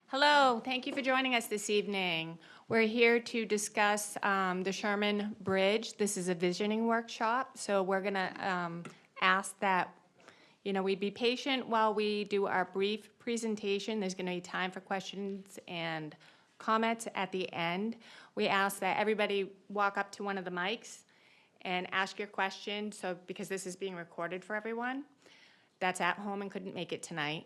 Hello, thank you for joining us this evening. We're here to discuss the Sherman Bridge. This is a visioning workshop, so we're going to ask that we be patient while we do our brief presentation. There's going to be time for questions and comments at the end. We ask that everybody walk up to one of the mics and ask your question, because this is being recorded for everyone that's at home and couldn't make it tonight.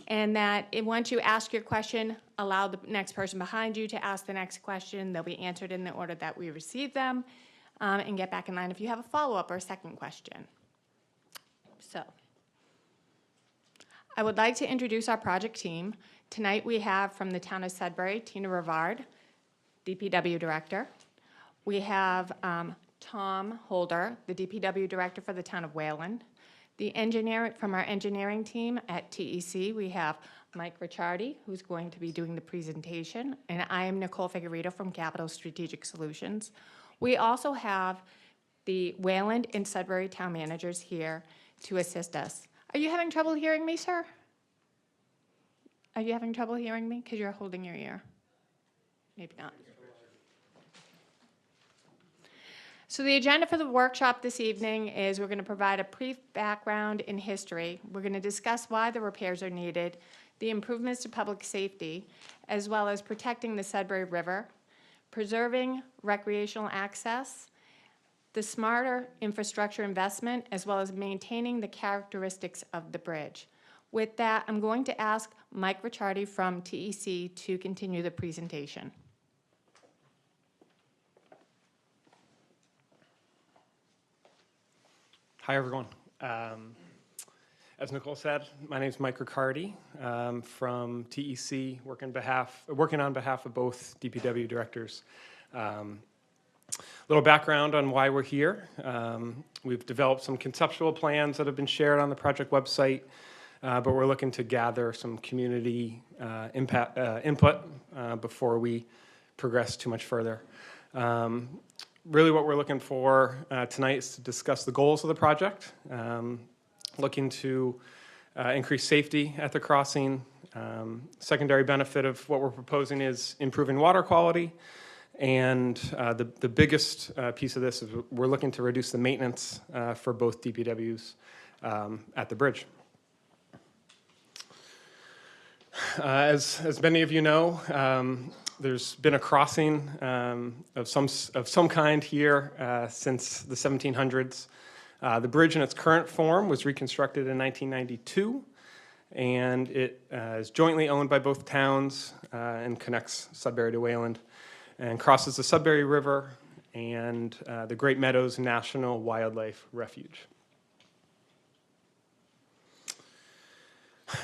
And that once you ask your question, allow the next person behind you to ask the next question. They'll be answered in the order that we receive them, and get back in line if you have a follow-up or a second question. So, I would like to introduce our project team. Tonight we have from the town of Sudbury, Tina Rivard, DPW Director. We have Tom Holder, the DPW Director for the town of Wayland. From our engineering team at TEC, we have Mike Ricciardi, who's going to be doing the presentation, and I am Nicole Figueredo from Capital Strategic Solutions. We also have the Wayland and Sudbury town managers here to assist us. Are you having trouble hearing me, sir? Are you having trouble hearing me? Because you're holding your ear. Maybe not. So the agenda for the workshop this evening is we're going to provide a brief background in history. We're going to discuss why the repairs are needed, the improvements to public safety, as well as protecting the Sudbury River, preserving recreational access, the smarter infrastructure investment, as well as maintaining the characteristics of the bridge. With that, I'm going to ask Mike Ricciardi from TEC to continue the presentation. Hi, everyone. As Nicole said, my name is Mike Ricciardi from TEC, working on behalf of both DPW directors. Little background on why we're here. We've developed some conceptual plans that have been shared on the project website, but we're looking to gather some community input before we progress too much further. Really what we're looking for tonight is to discuss the goals of the project, looking to increase safety at the crossing. Secondary benefit of what we're proposing is improving water quality, and the biggest piece of this is we're looking to reduce the maintenance for both DPWs at the bridge. As many of you know, there's been a crossing of some kind here since the 1700s. The bridge in its current form was reconstructed in 1992, and it is jointly owned by both towns and connects Sudbury to Wayland and crosses the Sudbury River and the Great Meadows National Wildlife Refuge.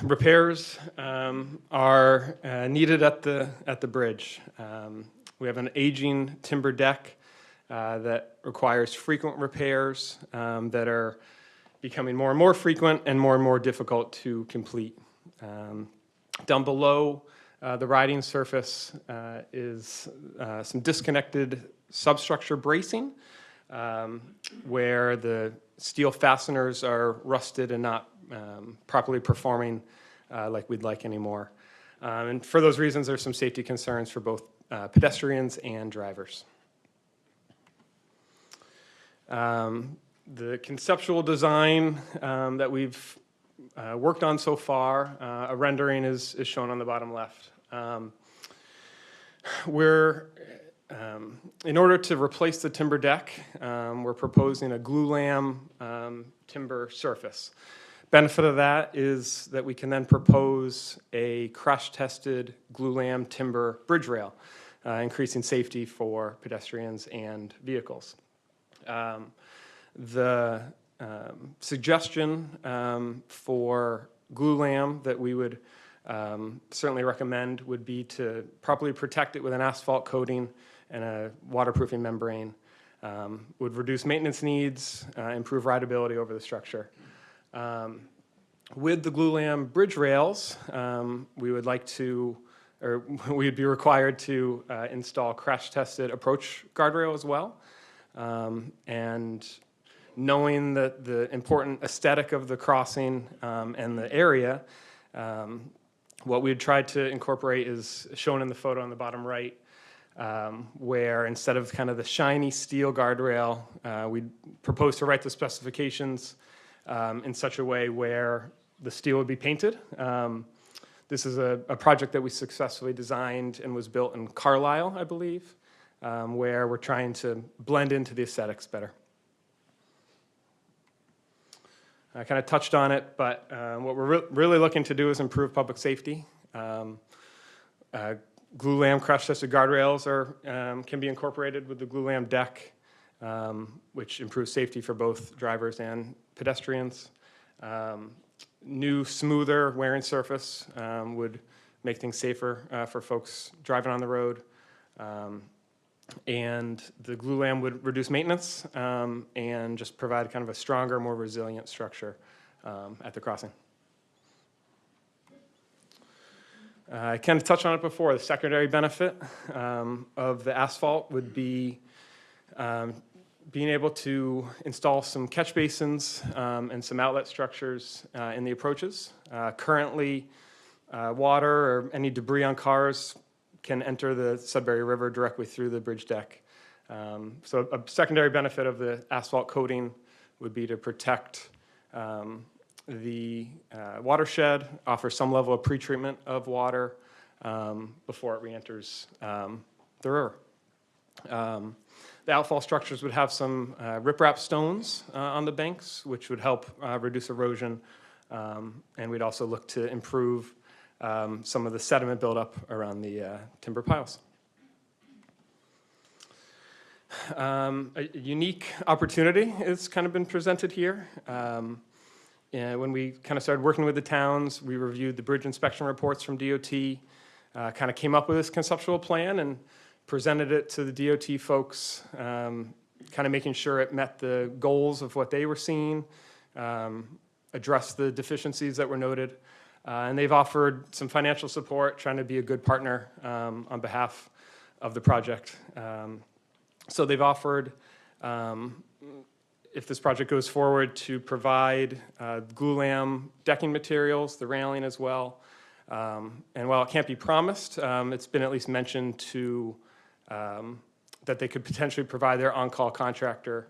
Repairs are needed at the bridge. We have an aging timber deck that requires frequent repairs that are becoming more and more frequent and more difficult to complete. Down below the riding surface is some disconnected substructure bracing where the steel fasteners are rusted and not properly performing like we'd like anymore. And for those reasons, there's some safety concerns for both pedestrians and drivers. The conceptual design that we've worked on so far, a rendering is shown on the bottom left. In order to replace the timber deck, we're proposing a glulam timber surface. Benefit of that is that we can then propose a crash-tested glulam timber bridge rail, increasing safety for pedestrians and vehicles. The suggestion for glulam that we would certainly recommend would be to properly protect it with an asphalt coating and a waterproofing membrane. Would reduce maintenance needs, improve rideability over the structure. With the glulam bridge rails, we would like to, or we would be required to install crash-tested approach guardrail as well. And knowing that the important aesthetic of the crossing and the area, What we had tried to incorporate is shown in the photo on the bottom right, where instead of kind of the shiny steel guardrail, we proposed to write the specifications in such a way where the steel would be painted. This is a project that we successfully designed and was built in Carlisle, I believe, where we're trying to blend into the aesthetics better. I kind of touched on it, but what we're really looking to do is improve public safety. Glue-lam crash-tested guardrails can be incorporated with the glue-lam deck, which improves safety for both drivers and pedestrians. New, smoother wearing surface would make things safer for folks driving on the road. And the glue-lam would reduce maintenance and just provide kind of a stronger, more resilient structure at the crossing. I kind of touched on it before. The secondary benefit of the asphalt would be being able to install some catch basins and some outlet structures in the approaches. Currently, water or any debris on cars can enter the Sudbury River directly through the bridge deck. So a secondary benefit of the asphalt coating would be to protect the watershed, offer some level of pretreatment of water before it reenters the river. The outfall structures would have some riprap stones on the banks, which would help reduce erosion, and we'd also look to improve some of the sediment buildup around the timber piles. A unique opportunity has kind of been presented here. When we kind of started working with the towns, we reviewed the bridge inspection reports from DOT, kind of came up with this conceptual plan and presented it to the DOT folks, kind of making sure it met the goals of what they were seeing, addressed the deficiencies that were noted. And they've offered some financial support, trying to be a good partner on behalf of the project. So they've offered, if this project goes forward, to provide glue-lam decking materials, the railing as well. And while it can't be promised, it's been at least mentioned to that they could potentially provide their on-call contractor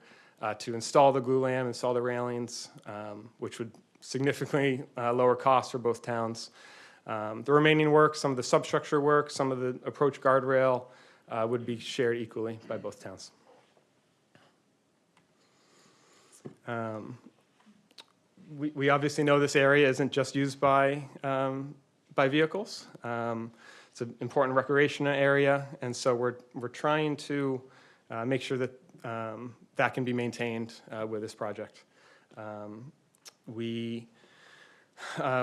to install the glue-lam, install the railings, which would significantly lower costs for both towns. The remaining work, some of the substructure work, some of the approach guardrail would be shared equally by both towns. We obviously know this area isn't just used by vehicles. It's an important recreation area, and so we're trying to make sure that that can be maintained with this project. There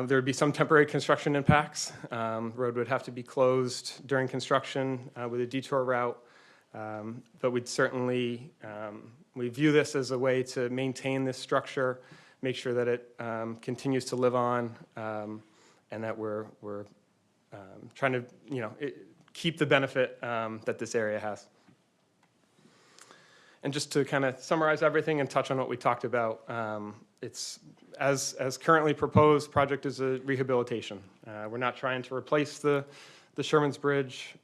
would be some temporary construction impacts. Road would have to be closed during construction with a detour route, but we'd certainly, we view this as a way to maintain this structure, make sure that it continues to live on, and that we're trying to, keep the benefit that this area has. And just to kind of summarize everything and touch on what we talked about, it's as currently proposed, project is a rehabilitation. We're not trying to replace the Sherman's Bridge.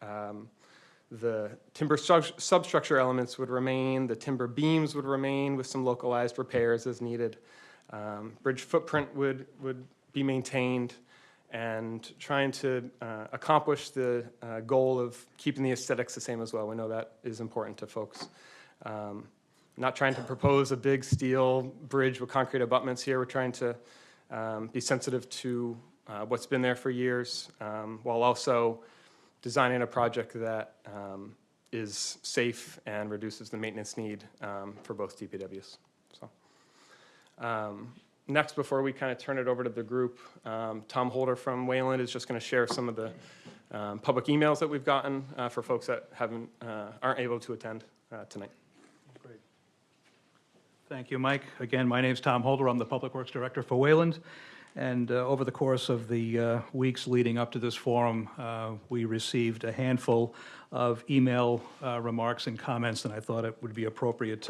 The timber substructure elements would remain. The timber beams would remain with some localized repairs as needed. Bridge footprint would be maintained, and trying to accomplish the goal of keeping the aesthetics the same as well. We know that is important to folks. Not trying to propose a big steel bridge with concrete abutments here. We're trying to be sensitive to what's been there for years, while also designing a project that is safe and reduces the maintenance need for both DPWs. So, next, before we kind of turn it over to the group, Tom Holder from Wayland is just going to share some of the public emails that we've gotten for folks that aren't able to attend tonight. Thank you, Mike. Again, my name's Tom Holder. I'm the Public Works Director for Wayland. And over the course of the weeks leading up to this forum, we received a handful of email remarks and comments, and I thought it would be appropriate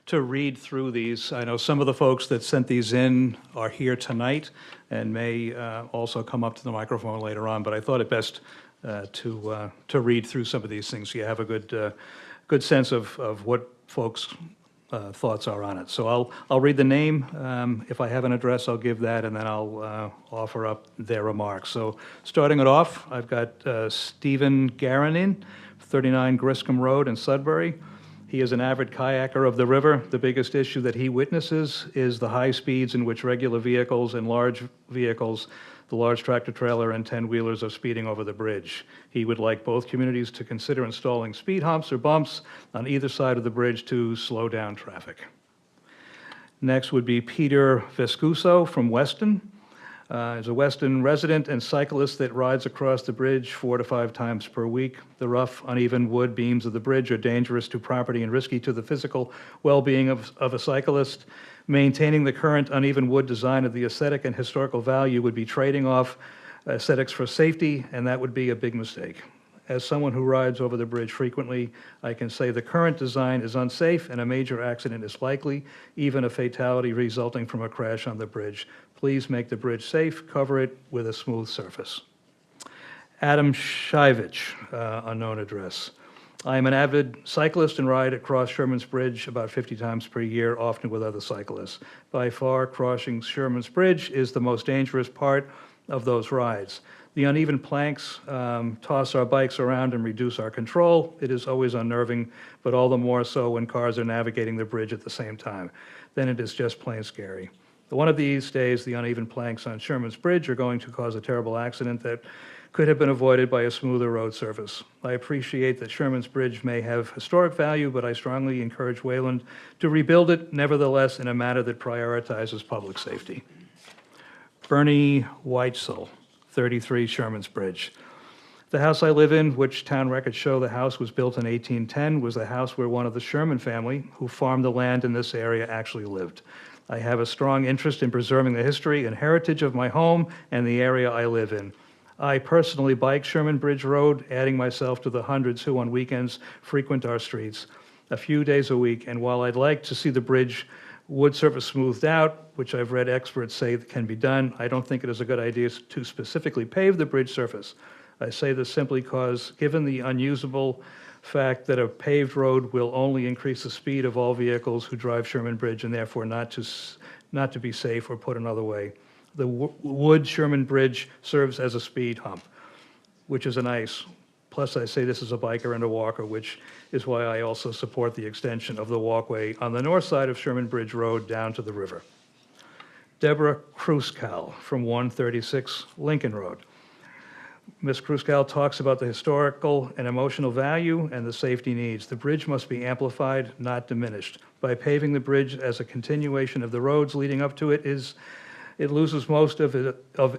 to read through these. I know some of the folks that sent these in are here tonight and may also come up to the microphone later on, but I thought it best to read through some of these things so you have a good sense of what folks' thoughts are on it. So I'll read the name. If I have an address, I'll give that, and then I'll offer up their remarks. So starting it off, I've got Stephen Garanin, 39 Griscom Road in Sudbury. He is an avid kayaker of the river. The biggest issue that he witnesses is the high speeds in which regular vehicles and large vehicles, the large tractor trailer and 10-wheelers, are speeding over the bridge. He would like both communities to consider installing speed humps or bumps on either side of the bridge to slow down traffic. Next would be Peter Vescuso from Weston. He's a Weston resident and cyclist that rides across the bridge 4 to 5 times per week. The rough, uneven wood beams of the bridge are dangerous to property and risky to the physical well-being of a cyclist. Maintaining the current uneven wood design of the aesthetic and historical value would be trading off aesthetics for safety, and that would be a big mistake. As someone who rides over the bridge frequently, I can say the current design is unsafe and a major accident is likely, even a fatality resulting from a crash on the bridge. Please make the bridge safe, cover it with a smooth surface. Adam Shivich, unknown address. I am an avid cyclist and ride across Sherman's Bridge about 50 times per year, often with other cyclists. By far, crossing Sherman's Bridge is the most dangerous part of those rides. The uneven planks toss our bikes around and reduce our control. It is always unnerving, but all the more so when cars are navigating the bridge at the same time. Then it is just plain scary. One of these days, the uneven planks on Sherman's Bridge are going to cause a terrible accident that could have been avoided by a smoother road surface. I appreciate that Sherman's Bridge may have historic value, but I strongly encourage Wayland to rebuild it, nevertheless, in a manner that prioritizes public safety. Bernie Weitzel, 33 Sherman's Bridge. The house I live in, which town records show the house was built in 1810, was the house where one of the Sherman family, who farmed the land in this area, actually lived. I have a strong interest in preserving the history and heritage of my home and the area I live in. I personally bike Sherman Bridge Road, adding myself to the hundreds who on weekends frequent our streets a few days a week, and while I'd like to see the bridge wood surface smoothed out, which I've read experts say can be done, I don't think it is a good idea to specifically pave the bridge surface. I say this simply because, given the unusable fact that a paved road will only increase the speed of all vehicles who drive Sherman Bridge and therefore not to be safe, or put another way, the wood Sherman Bridge serves as a speed hump, which is nice. Plus, I say this as a biker and a walker, which is why I also support the extension of the walkway on the north side of Sherman Bridge Road down to the river. Deborah Kruskal from 136 Lincoln Road. Ms. Kruskal talks about the historical and emotional value and the safety needs. The bridge must be amplified, not diminished. By paving the bridge as a continuation of the roads leading up to it, it loses most of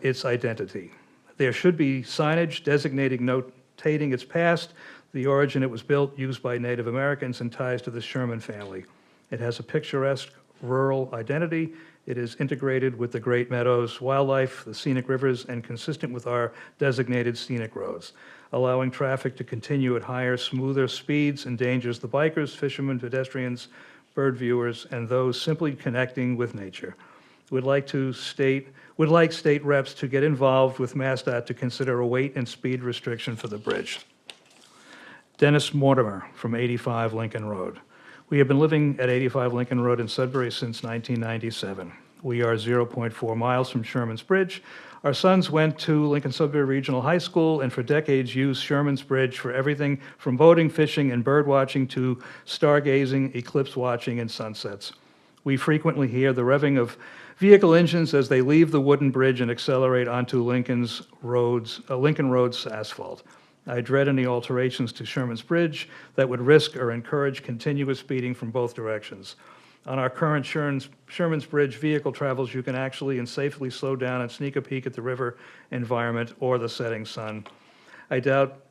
its identity. There should be signage notating its past, the origin it was built, used by Native Americans, and ties to the Sherman family. It has a picturesque rural identity. It is integrated with the great meadows, wildlife, the scenic rivers, and consistent with our designated scenic roads. Allowing traffic to continue at higher, smoother speeds endangers the bikers, fishermen, pedestrians, bird viewers, and those simply connecting with nature. Would like state reps to get involved with MassDOT to consider a weight and speed restriction for the bridge. Dennis Mortimer from 85 Lincoln Road. We have been living at 85 Lincoln Road in Sudbury since 1997. We are 0.4 miles from Sherman's Bridge. Our sons went to Lincoln Sudbury Regional High School and for decades used Sherman's Bridge for everything from boating, fishing, and bird watching to stargazing, eclipse watching, and sunsets. We frequently hear the revving of vehicle engines as they leave the wooden bridge and accelerate onto Lincoln Road's asphalt. I dread any alterations to Sherman's Bridge that would risk or encourage continuous speeding from both directions. On our current Sherman's Bridge vehicle travels, you can actually and safely slow down and sneak a peek at the river environment or the setting sun. I doubt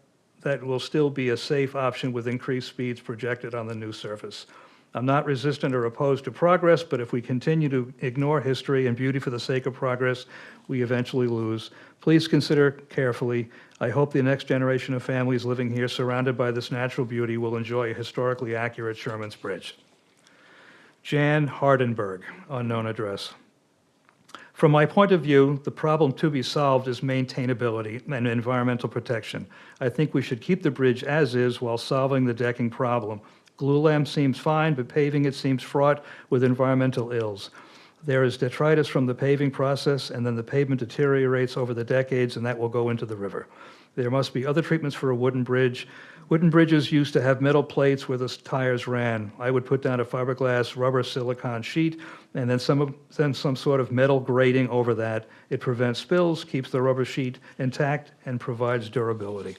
that will still be a safe option with increased speeds projected on the new surface. I'm not resistant or opposed to progress, but if we continue to ignore history and beauty for the sake of progress, we eventually lose. Please consider carefully. I hope the next generation of families living here surrounded by this natural beauty will enjoy a historically accurate Sherman's Bridge. Jan Hardenberg, unknown address. From my point of view, the problem to be solved is maintainability and environmental protection. I think we should keep the bridge as is while solving the decking problem. Glulam seems fine, but paving it seems fraught with environmental ills. There is detritus from the paving process, and then the pavement deteriorates over the decades, and that will go into the river. There must be other treatments for a wooden bridge. Wooden bridges used to have metal plates where the tires ran. I would put down a fiberglass rubber silicone sheet and then some sort of metal grating over that. It prevents spills, keeps the rubber sheet intact, and provides durability.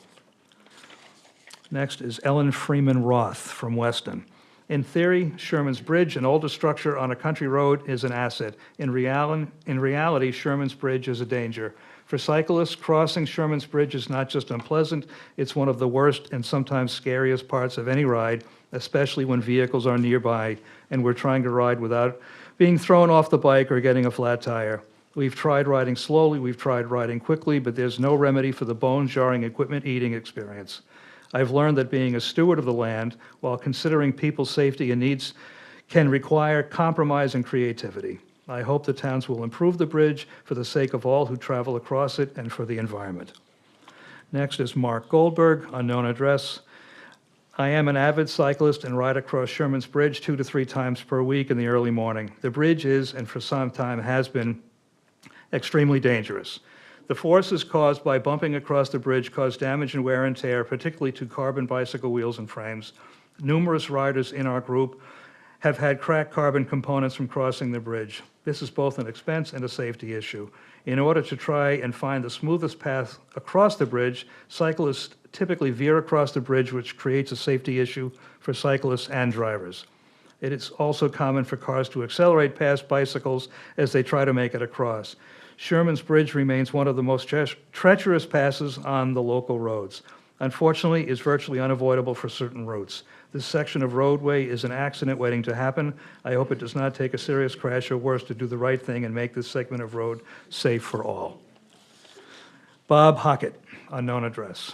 Next is Ellen Freeman Roth from Weston. In theory, Sherman's Bridge, an older structure on a country road, is an asset. In reality, Sherman's Bridge is a danger. For cyclists, crossing Sherman's Bridge is not just unpleasant, it's one of the worst and sometimes scariest parts of any ride, especially when vehicles are nearby and we're trying to ride without being thrown off the bike or getting a flat tire. We've tried riding slowly, we've tried riding quickly, but there's no remedy for the bone-jarring equipment-eating experience. I've learned that being a steward of the land, while considering people's safety and needs, can require compromise and creativity. I hope the towns will improve the bridge for the sake of all who travel across it and for the environment. Next is Mark Goldberg, unknown address. I am an avid cyclist and ride across Sherman's Bridge 2 to 3 times per week in the early morning. The bridge is, and for some time has been, extremely dangerous. The forces caused by bumping across the bridge cause damage and wear and tear, particularly to carbon bicycle wheels and frames. Numerous riders in our group have had cracked carbon components from crossing the bridge. This is both an expense and a safety issue. In order to try and find the smoothest path across the bridge, cyclists typically veer across the bridge, which creates a safety issue for cyclists and drivers. It is also common for cars to accelerate past bicycles as they try to make it across. Sherman's Bridge remains one of the most treacherous passes on the local roads. Unfortunately, it's virtually unavoidable for certain routes. This section of roadway is an accident waiting to happen. I hope it does not take a serious crash or worse to do the right thing and make this segment of road safe for all. Bob Hockett, unknown address.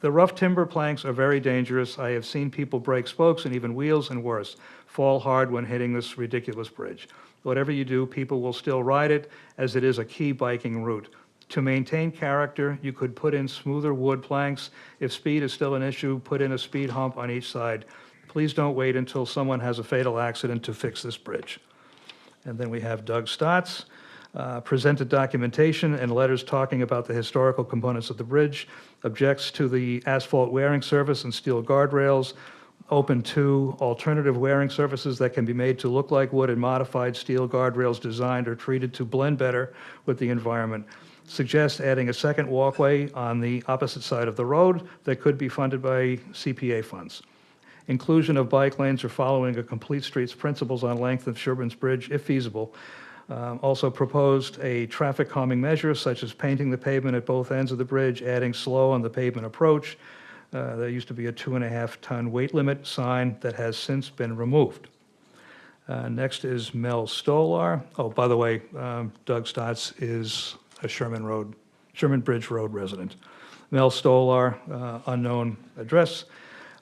The rough timber planks are very dangerous. I have seen people break spokes and even wheels and worse, fall hard when hitting this ridiculous bridge. Whatever you do, people will still ride it as it is a key biking route. To maintain character, you could put in smoother wood planks. If speed is still an issue, put in a speed hump on each side. Please don't wait until someone has a fatal accident to fix this bridge. And then we have Doug Stotts, presented documentation and letters talking about the historical components of the bridge, objects to the asphalt wearing surface and steel guardrails, open to alternative wearing surfaces that can be made to look like wood and modified steel guardrails designed or treated to blend better with the environment. Suggest adding a second walkway on the opposite side of the road that could be funded by CPA funds. Inclusion of bike lanes or following a complete streets principles on length of Sherman's Bridge, if feasible. Also proposed a traffic calming measure such as painting the pavement at both ends of the bridge, adding slow on the pavement approach. There used to be a 2.5-ton weight limit sign that has since been removed. Next is Mel Stolar. Oh, by the way, Doug Stotts is a Sherman Bridge Road resident. Mel Stolar, unknown address.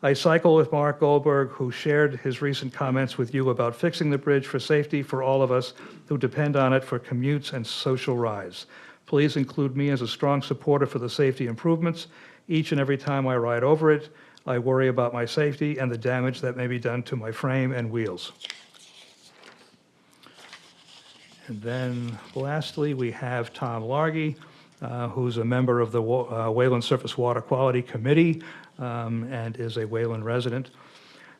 I cycle with Mark Goldberg, who shared his recent comments with you about fixing the bridge for safety for all of us who depend on it for commutes and social rides. Please include me as a strong supporter for the safety improvements. Each and every time I ride over it, I worry about my safety and the damage that may be done to my frame and wheels. And then lastly, we have Tom Largy, who's a member of the Wayland Surface Water Quality Committee and is a Wayland resident.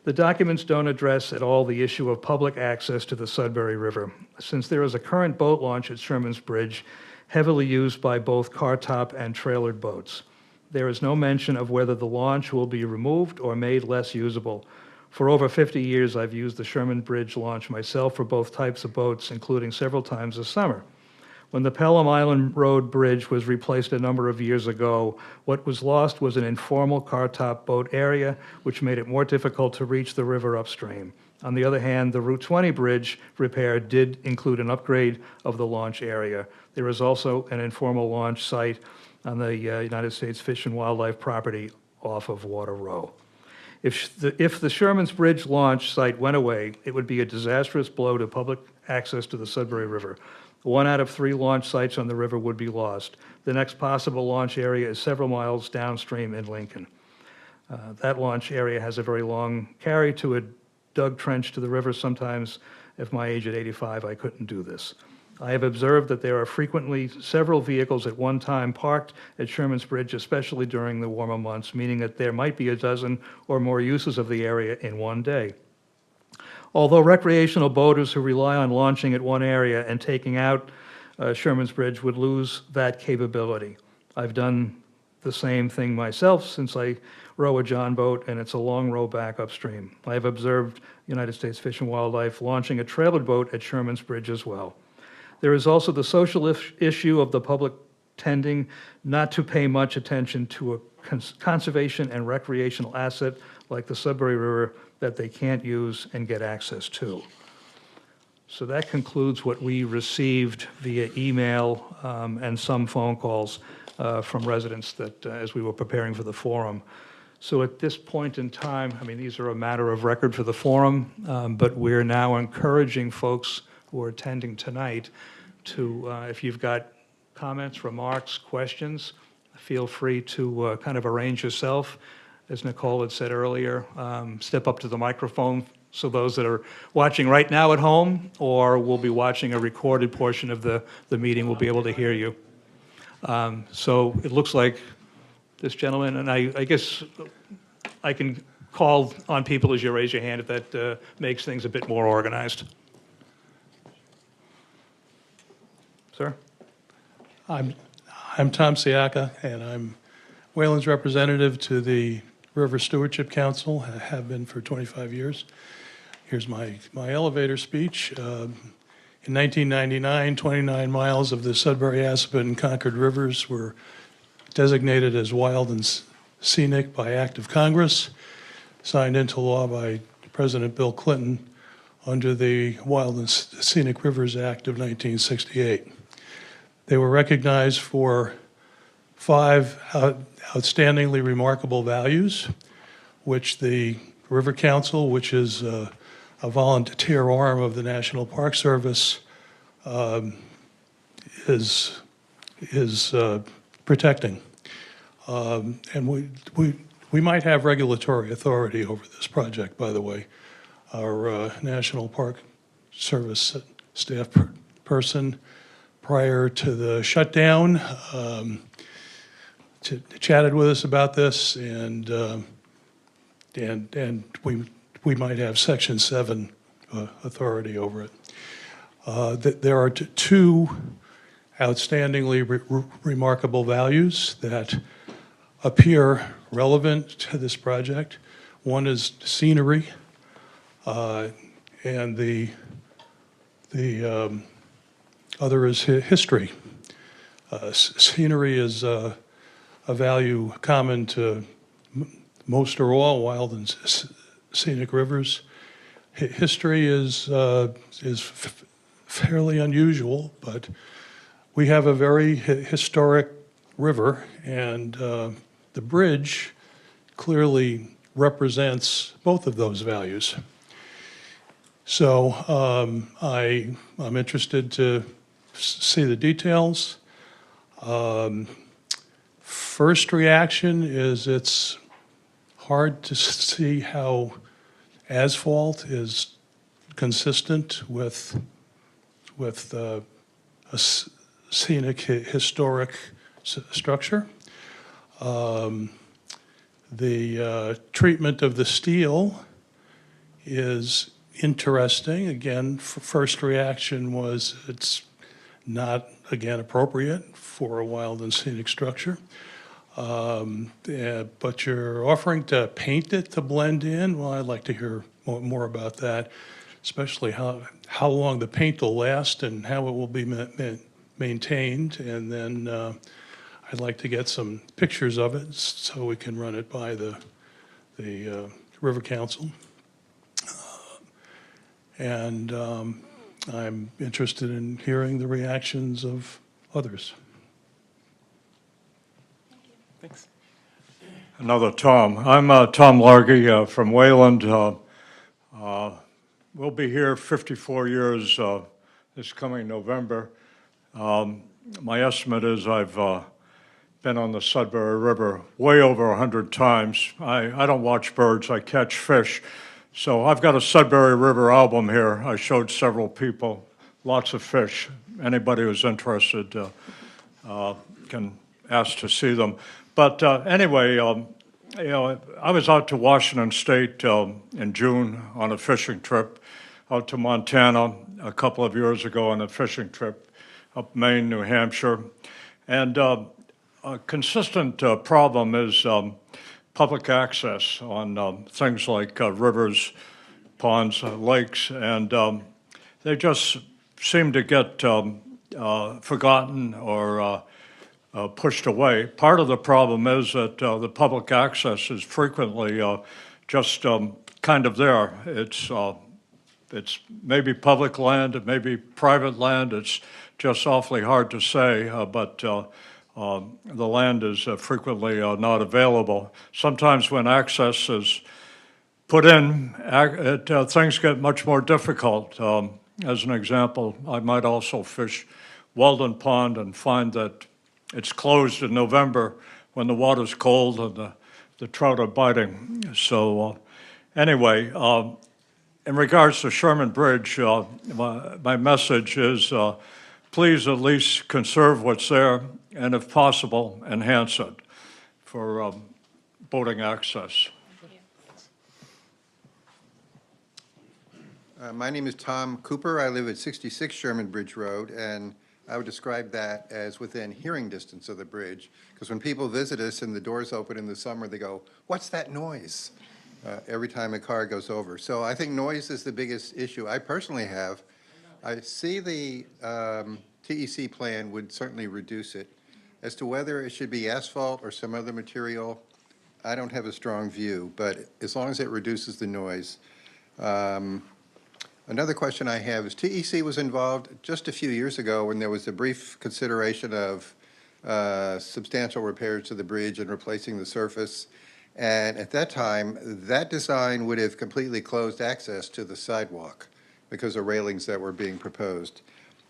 The documents don't address at all the issue of public access to the Sudbury River. Since there is a current boat launch at Sherman's Bridge, heavily used by both car top and trailered boats, there is no mention of whether the launch will be removed or made less usable. For over 50 years, I've used the Sherman Bridge launch myself for both types of boats, including several times this summer. When the Pelham Island Road Bridge was replaced a number of years ago, what was lost was an informal car top boat area, which made it more difficult to reach the river upstream. On the other hand, the Route 20 bridge repair did include an upgrade of the launch area. There is also an informal launch site on the United States Fish and Wildlife property off of Water Row. If the Sherman's Bridge launch site went away, it would be a disastrous blow to public access to the Sudbury River. 1 out of 3 launch sites on the river would be lost. The next possible launch area is several miles downstream in Lincoln. That launch area has a very long carry to a dug trench to the river. Sometimes, at my age at 85, I couldn't do this. I have observed that there are frequently several vehicles at one time parked at Sherman's Bridge, especially during the warmer months, meaning that there might be a dozen or more uses of the area in one day. Although recreational boaters who rely on launching at one area and taking out Sherman's Bridge would lose that capability. I've done the same thing myself since I row a John boat, and it's a long row back upstream. I have observed United States Fish and Wildlife launching a trailer boat at Sherman's Bridge as well. There is also the social issue of the public tending not to pay much attention to a conservation and recreational asset like the Sudbury River that they can't use and get access to. So that concludes what we received via email and some phone calls from residents that, as we were preparing for the forum. So at this point in time, I mean, these are a matter of record for the forum, but we're now encouraging folks who are attending tonight to, if you've got comments, remarks, questions, feel free to kind of arrange yourself. As Nicole had said earlier, step up to the microphone so those that are watching right now at home or will be watching a recorded portion of the meeting will be able to hear you. So it looks like this gentleman, and I guess I can call on people as you raise your hand if that makes things a bit more organized. Sir? I'm Tom Siaka, and I'm Wayland's representative to the River Stewardship Council. I have been for 25 years. Here's my elevator speech. In 1999, 29 miles of the Sudbury, Aspen, and Concord rivers were designated as wild and scenic by act of Congress, signed into law by President Bill Clinton under the Wild and Scenic Rivers Act of 1968. They were recognized for 5 outstandingly remarkable values, which the River Council, which is a volunteer arm of the National Park Service, is protecting. And we might have regulatory authority over this project, by the way. Our National Park Service staff person, prior to the shutdown, chatted with us about this, and we might have Section 7 authority over it. There are 2 outstandingly remarkable values that appear relevant to this project. One is scenery, and the other is history. Scenery is a value common to most or all wild and scenic rivers. History is fairly unusual, but we have a very historic river, and the bridge clearly represents both of those values. So I'm interested to see the details. First reaction is it's hard to see how asphalt is consistent with a scenic historic structure. The treatment of the steel is interesting. Again, first reaction was it's not, again, appropriate for a wild and scenic structure. But you're offering to paint it to blend in. Well, I'd like to hear more about that, especially how long the paint will last and how it will be maintained. And then I'd like to get some pictures of it so we can run it by the River Council. And I'm interested in hearing the reactions of others. Thanks. Another Tom. I'm Tom Largy from Wayland. We'll be here 54 years this coming November. My estimate is I've been on the Sudbury River way over 100 times. I don't watch birds, I catch fish. So I've got a Sudbury River album here. I showed several people, lots of fish. Anybody who's interested can ask to see them. But anyway, you know, I was out to Washington State in June on a fishing trip, out to Montana a couple of years ago on a fishing trip, up Maine, New Hampshire. And a consistent problem is public access on things like rivers, ponds, lakes, and they just seem to get forgotten or pushed away. Part of the problem is that the public access is frequently just kind of there. It's maybe public land, it may be private land, it's just awfully hard to say, but the land is frequently not available. Sometimes when access is put in, things get much more difficult. As an example, I might also fish Walden Pond and find that it's closed in November when the water's cold and the trout are biting. So anyway, in regards to Sherman Bridge, my message is please at least conserve what's there and if possible, enhance it for boating access. My name is Tom Cooper. I live at 66 Sherman Bridge Road, and I would describe that as within hearing distance of the bridge, because when people visit us and the doors open in the summer, they go, "What's that noise?" Every time a car goes over. So I think noise is the biggest issue. I personally have. I see the TEC plan would certainly reduce it. As to whether it should be asphalt or some other material, I don't have a strong view, but as long as it reduces the noise. Another question I have is TEC was involved just a few years ago when there was a brief consideration of substantial repairs to the bridge and replacing the surface. And at that time, that design would have completely closed access to the sidewalk because of railings that were being proposed.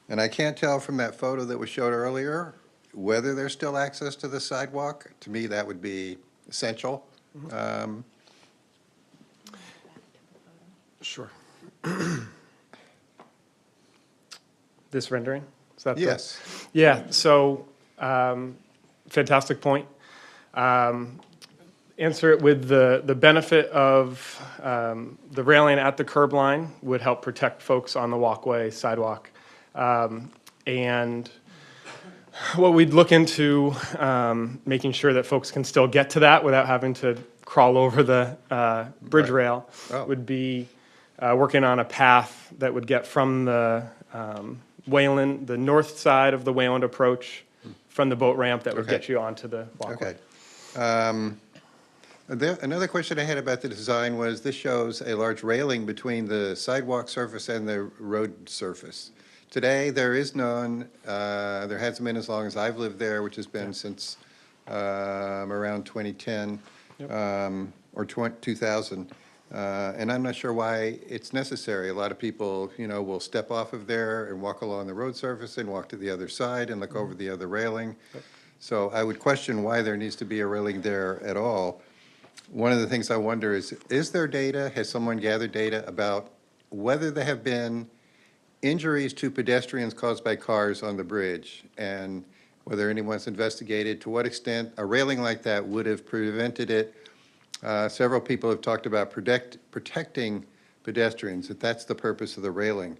And I can't tell from that photo that was showed earlier whether there's still access to the sidewalk. To me, that would be essential. Sure. This rendering? Is that Yes. Yeah, so fantastic point. Answer it with the benefit of the railing at the curb line would help protect folks on the walkway, sidewalk. And what we'd look into making sure that folks can still get to that without having to crawl over the bridge rail would be working on a path that would get from the Wayland, the north side of the Wayland approach, from the boat ramp that would get you onto the walkway. Okay. Another question I had about the design was this shows a large railing between the sidewalk surface and the road surface. Today, there is none. There hasn't been as long as I've lived there, which has been since around 2010 or 2000. And I'm not sure why it's necessary. A lot of people, you know, will step off of there and walk along the road surface and walk to the other side and look over the other railing. So I would question why there needs to be a railing there at all. One of the things I wonder is there data, has someone gathered data about whether there have been injuries to pedestrians caused by cars on the bridge, and whether anyone's investigated to what extent a railing like that would have prevented it? Several people have talked about protecting pedestrians, that that's the purpose of the railing.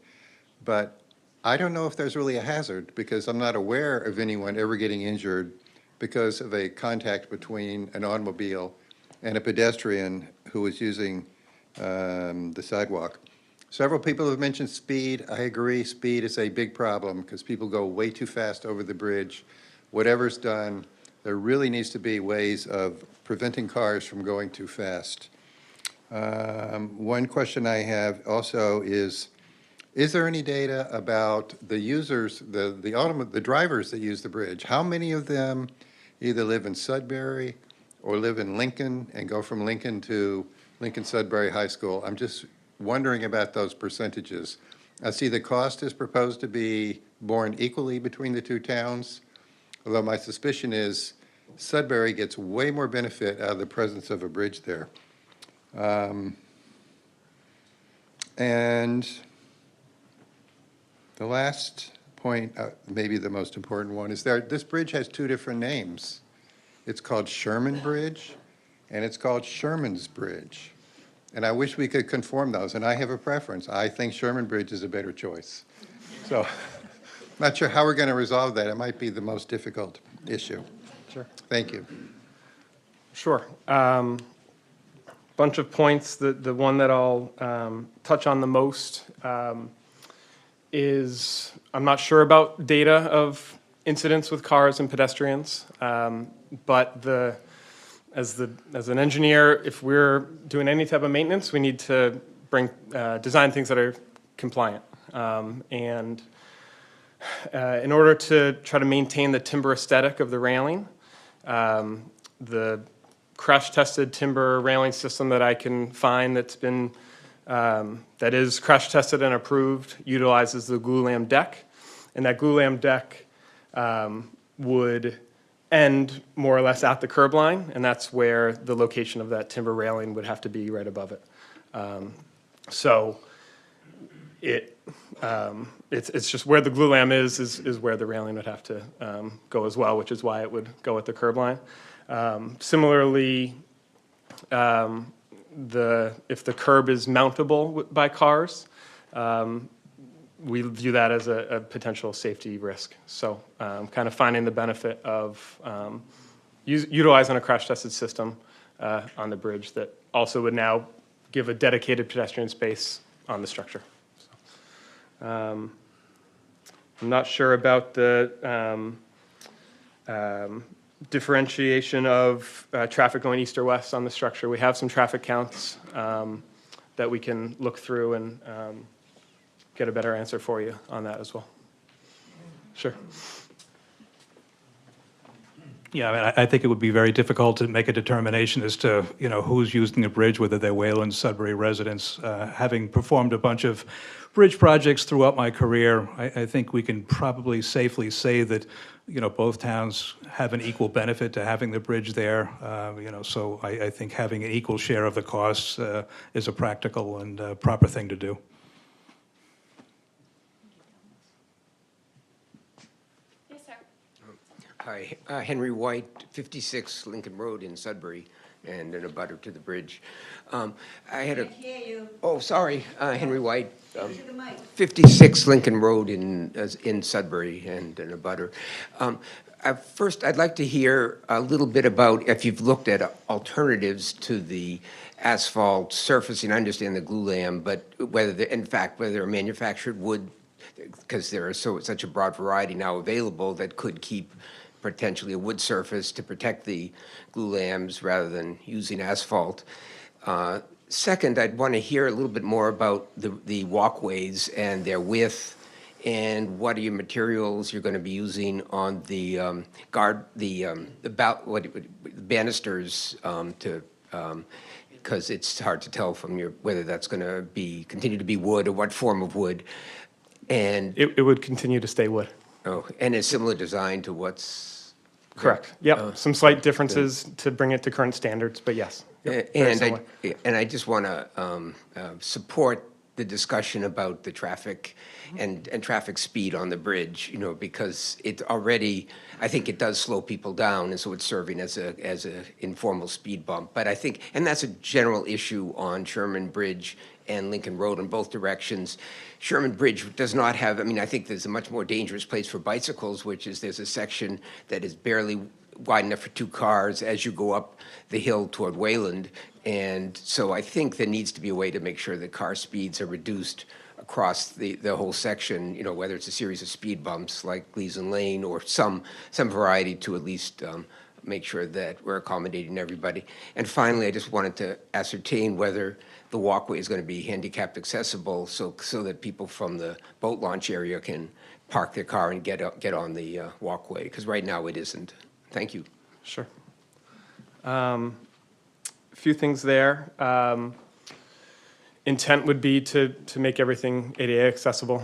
But I don't know if there's really a hazard, because I'm not aware of anyone ever getting injured because of a contact between an automobile and a pedestrian who was using the sidewalk. Several people have mentioned speed. I agree, speed is a big problem because people go way too fast over the bridge. Whatever's done, there really needs to be ways of preventing cars from going too fast. One question I have also is Is there any data about the users, the drivers that use the bridge? How many of them either live in Sudbury or live in Lincoln and go from Lincoln to Lincoln-Sudbury High School? I'm just wondering about those percentages. I see the cost is proposed to be borne equally between the two towns, although my suspicion is Sudbury gets way more benefit out of the presence of a bridge there. And the last point, maybe the most important one, is this bridge has two different names. It's called Sherman Bridge, and it's called Sherman's Bridge. And I wish we could conform those, and I have a preference. I think Sherman Bridge is a better choice. So, not sure how we're going to resolve that. It might be the most difficult issue. Sure. Thank you. Sure. Bunch of points. The one that I'll touch on the most is I'm not sure about data of incidents with cars and pedestrians, but as an engineer, if we're doing any type of maintenance, we need to design things that are compliant. And in order to try to maintain the timber aesthetic of the railing, the crash-tested timber railing system that I can find that is crash-tested and approved utilizes the glulam deck, and that glulam deck would end more or less at the curb line, and that's where the location of that timber railing would have to be right above it. So it's just where the glulam is where the railing would have to go as well, which is why it would go at the curb line. Similarly, if the curb is mountable by cars, we view that as a potential safety risk. So kind of finding the benefit of utilizing a crash-tested system on the bridge that also would now give a dedicated pedestrian space on the structure. So, I'm not sure about the differentiation of traffic going east or west on the structure. We have some traffic counts that we can look through and get a better answer for you on that as well. Sure. Yeah, I mean, I think it would be very difficult to make a determination as to, who's using the bridge, whether they're Wayland, Sudbury residents. Having performed a bunch of bridge projects throughout my career, I think we can probably safely say that, both towns have an equal benefit to having the bridge there. So I think having an equal share of the costs is a practical and proper thing to do. Yes, sir. Hi, Henry White, 56 Lincoln Road in Sudbury, and in a butter to the bridge. I had Can't hear you. Oh, sorry, Henry White. To the mic. 56 Lincoln Road in Sudbury, and in a butter. First, I'd like to hear a little bit about if you've looked at alternatives to the asphalt surfacing. I understand the glulam, but whether they're manufactured wood, because there are such a broad variety now available that could keep potentially a wood surface to protect the glulams rather than using asphalt. Second, I'd want to hear a little bit more about the walkways and their width, and what are your materials you're going to be using on the banisters because it's hard to tell from whether that's going to continue to be wood or what form of wood. And It would continue to stay wood. and a similar design to what's Correct. Yep. Some slight differences to bring it to current standards, but yes. Yep, very similar. And I just want to support the discussion about the traffic and traffic speed on the bridge, because it already, I think it does slow people down, and so it's serving as a informal speed bump. But I think, and that's a general issue on Sherman Bridge and Lincoln Road in both directions. Sherman Bridge does not have, I think there's a much more dangerous place for bicycles, which is there's a section that is barely wide enough for two cars as you go up the hill toward Wayland. And so I think there needs to be a way to make sure that car speeds are reduced across the whole section, whether it's a series of speed bumps like Gleason Lane or some variety to at least make sure that we're accommodating everybody. And finally, I just wanted to ascertain whether the walkway is going to be handicapped accessible so that people from the boat launch area can park their car and get on the walkway, because right now it isn't. Thank you. Sure. A few things there. Intent would be to make everything ADA accessible,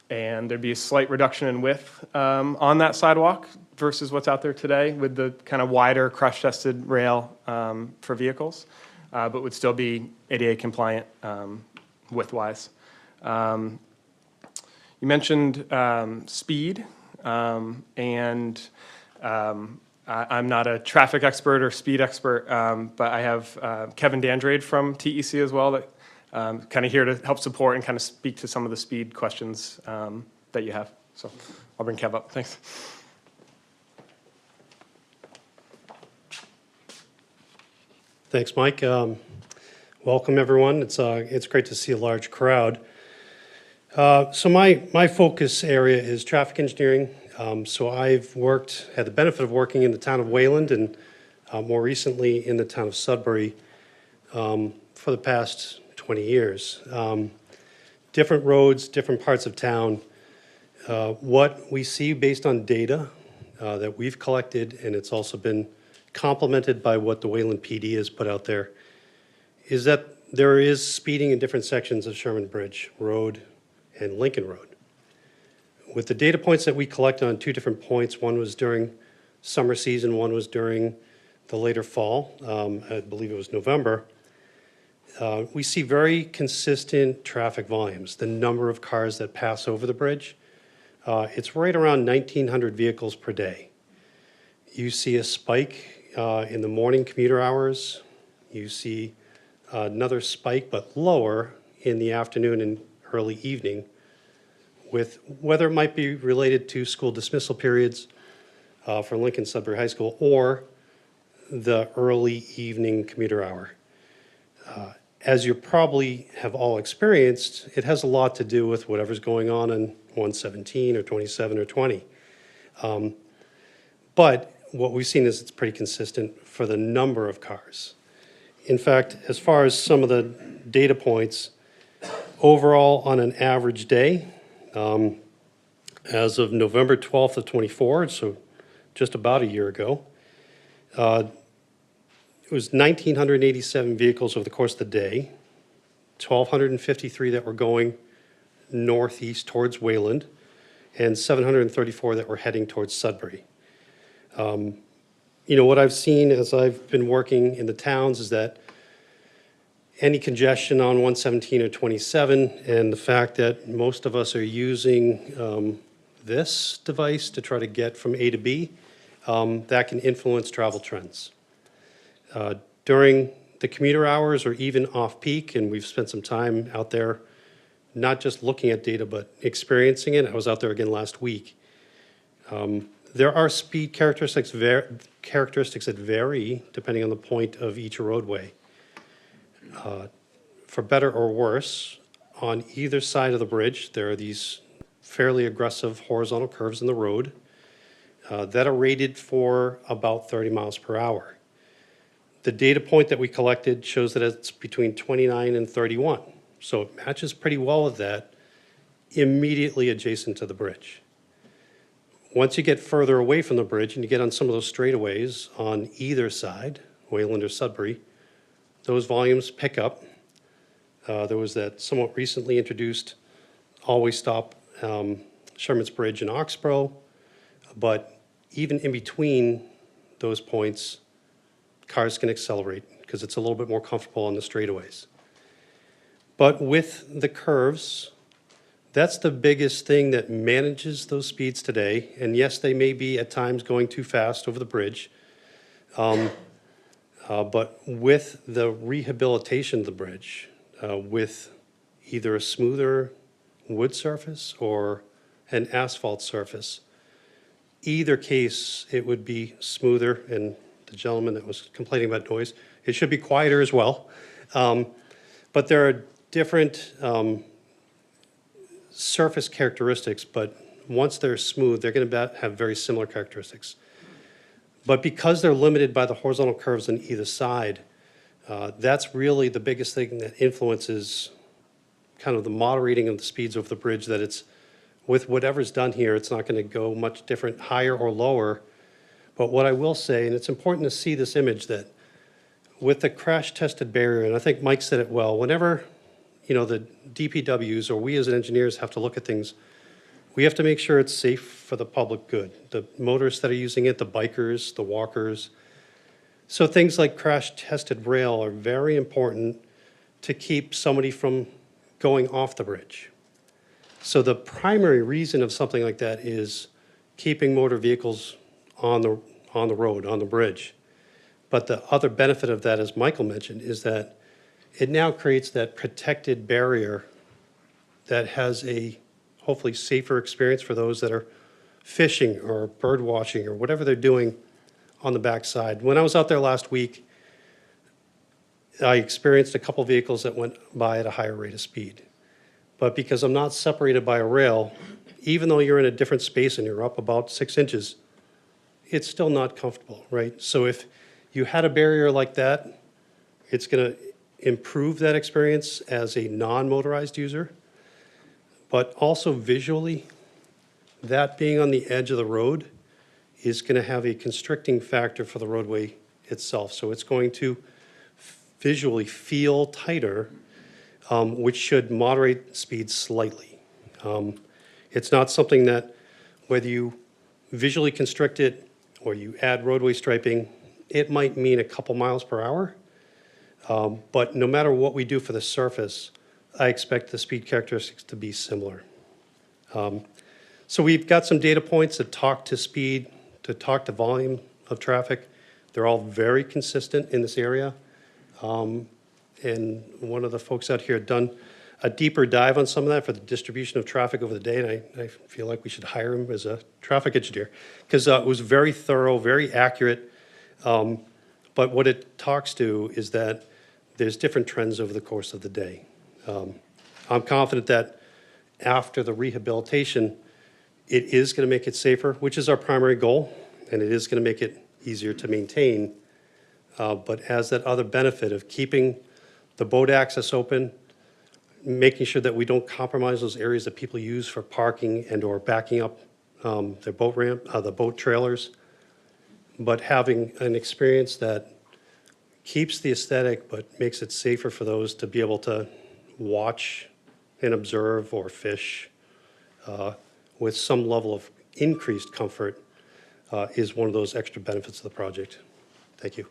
and there'd be a slight reduction in width on that sidewalk versus what's out there today with the kind of wider crash-tested rail for vehicles, but would still be ADA compliant width-wise. You mentioned speed, and I'm not a traffic expert or speed expert, but I have Kevin Dandrade from TEC as well that kind of here to help support and kind of speak to some of the speed questions that you have. So I'll bring Kev up. Thanks. Thanks, Mike. Welcome, everyone. It's great to see a large crowd. So my focus area is traffic engineering. So I've had the benefit of working in the town of Wayland and more recently in the town of Sudbury for the past 20 years. Different roads, different parts of town. What we see based on data that we've collected, and it's also been complemented by what the Wayland PD has put out there, is that there is speeding in different sections of Sherman Bridge Road and Lincoln Road. With the data points that we collect on two different points, one was during summer season, one was during the later fall, I believe it was November, we see very consistent traffic volumes, the number of cars that pass over the bridge. It's right around 1,900 vehicles per day. You see a spike in the morning commuter hours. You see another spike, but lower in the afternoon and early evening, with whether it might be related to school dismissal periods for Lincoln Sudbury High School or the early evening commuter hour. As you probably have all experienced, it has a lot to do with whatever's going on 117 or 27 or 20. But what we've seen is it's pretty consistent for the number of cars. In fact, as far as some of the data points, overall on an average day, as of November 12th of 24, so just about a year ago, it was 1,987 vehicles over the course of the day, 1,253 that were going northeast towards Wayland, and 734 that were heading towards Sudbury. What I've seen as I've been working in the towns is that any congestion on 117 or 27, and the fact that most of us are using this device to try to get from A to B, that can influence travel trends. During the commuter hours or even off-peak, and we've spent some time out there not just looking at data but experiencing it. I was out there again last week. There are speed characteristics that vary depending on the point of each roadway. For better or worse, on either side of the bridge, there are these fairly aggressive horizontal curves in the road that are rated for about 30 miles per hour. The data point that we collected shows that it's between 29 and 31. So it matches pretty well with that, immediately adjacent to the bridge. Once you get further away from the bridge and you get on some of those straightaways on either side, Wayland or Sudbury, those volumes pick up. There was that somewhat recently introduced always stop Sherman's Bridge in Oxbow, but even in between those points, cars can accelerate because it's a little bit more comfortable on the straightaways. But with the curves, that's the biggest thing that manages those speeds today. And yes, they may be at times going too fast over the bridge. But with the rehabilitation of the bridge, with either a smoother wood surface or an asphalt surface, either case, it would be smoother. And the gentleman that was complaining about noise, it should be quieter as well. But there are different surface characteristics, but once they're smooth, they're going to have very similar characteristics. But because they're limited by the horizontal curves on either side, that's really the biggest thing that influences kind of the moderating of the speeds over the bridge, that it's, with whatever's done here, it's not going to go much different, higher or lower. But what I will say, and it's important to see this image, that with the crash-tested barrier, and I think Mike said it well, whenever, the DPWs or we as engineers have to look at things, we have to make sure it's safe for the public good, the motorists that are using it, the bikers, the walkers. So things like crash-tested rail are very important to keep somebody from going off the bridge. So the primary reason of something like that is keeping motor vehicles on the road, on the bridge. But the other benefit of that, as Michael mentioned, is that it now creates that protected barrier that has a hopefully safer experience for those that are fishing or bird watching or whatever they're doing on the backside. When I was out there last week, I experienced a couple vehicles that went by at a higher rate of speed. But because I'm not separated by a rail, even though you're in a different space and you're up about 6 inches, it's still not comfortable, right? So if you had a barrier like that, it's going to improve that experience as a non-motorized user. But also visually, that being on the edge of the road is going to have a constricting factor for the roadway itself. So it's going to visually feel tighter, which should moderate speed slightly. It's not something that, whether you visually constrict it or you add roadway striping, it might mean a couple miles per hour. But no matter what we do for the surface, I expect the speed characteristics to be similar. So we've got some data points that talk to speed, to talk to volume of traffic. They're all very consistent in this area. And one of the folks out here had done a deeper dive on some of that for the distribution of traffic over the day, and I feel like we should hire him as a traffic engineer, because it was very thorough, very accurate. But what it talks to is that there's different trends over the course of the day. I'm confident that after the rehabilitation, it is going to make it safer, which is our primary goal, and it is going to make it easier to maintain. But has that other benefit of keeping the boat access open, making sure that we don't compromise those areas that people use for parking and or backing up their boat ramp, the boat trailers, but having an experience that keeps the aesthetic but makes it safer for those to be able to watch and observe or fish with some level of increased comfort is one of those extra benefits of the project. Thank you.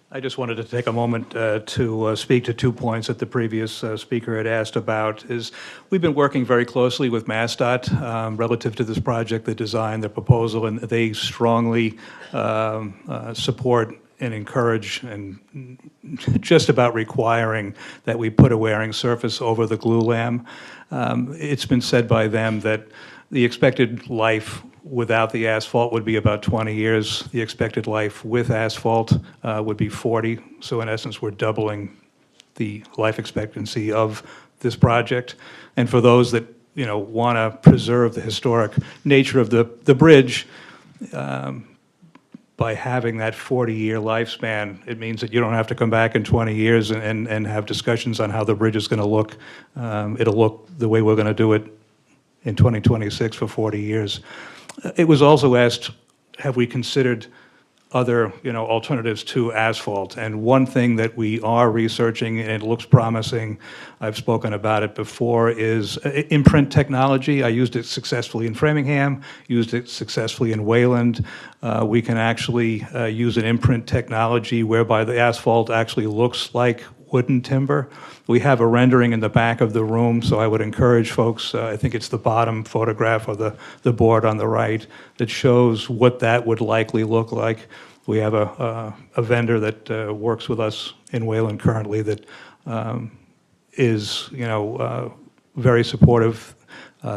I just wanted to take a moment to speak to 2 points that the previous speaker had asked about. Is we've been working very closely with MassDOT relative to this project, the design, the proposal, and they strongly support and encourage and just about requiring that we put a wearing surface over the glue lam. It's been said by them that the expected life without the asphalt would be about 20 years. The expected life with asphalt would be 40. So in essence, we're doubling the life expectancy of this project. And for those that want to preserve the historic nature of the bridge, by having that 40-year lifespan, it means that you don't have to come back in 20 years and have discussions on how the bridge is going to look. It'll look the way we're going to do it in 2026 for 40 years. It was also asked, have we considered other, alternatives to asphalt? And one thing that we are researching, and it looks promising, I've spoken about it before, is imprint technology. I used it successfully in Framingham, used it successfully in Wayland. We can actually use an imprint technology whereby the asphalt actually looks like wooden timber. We have a rendering in the back of the room, so I would encourage folks, I think it's the bottom photograph of the board on the right, that shows what that would likely look like. We have a vendor that works with us in Wayland currently that is, very supportive,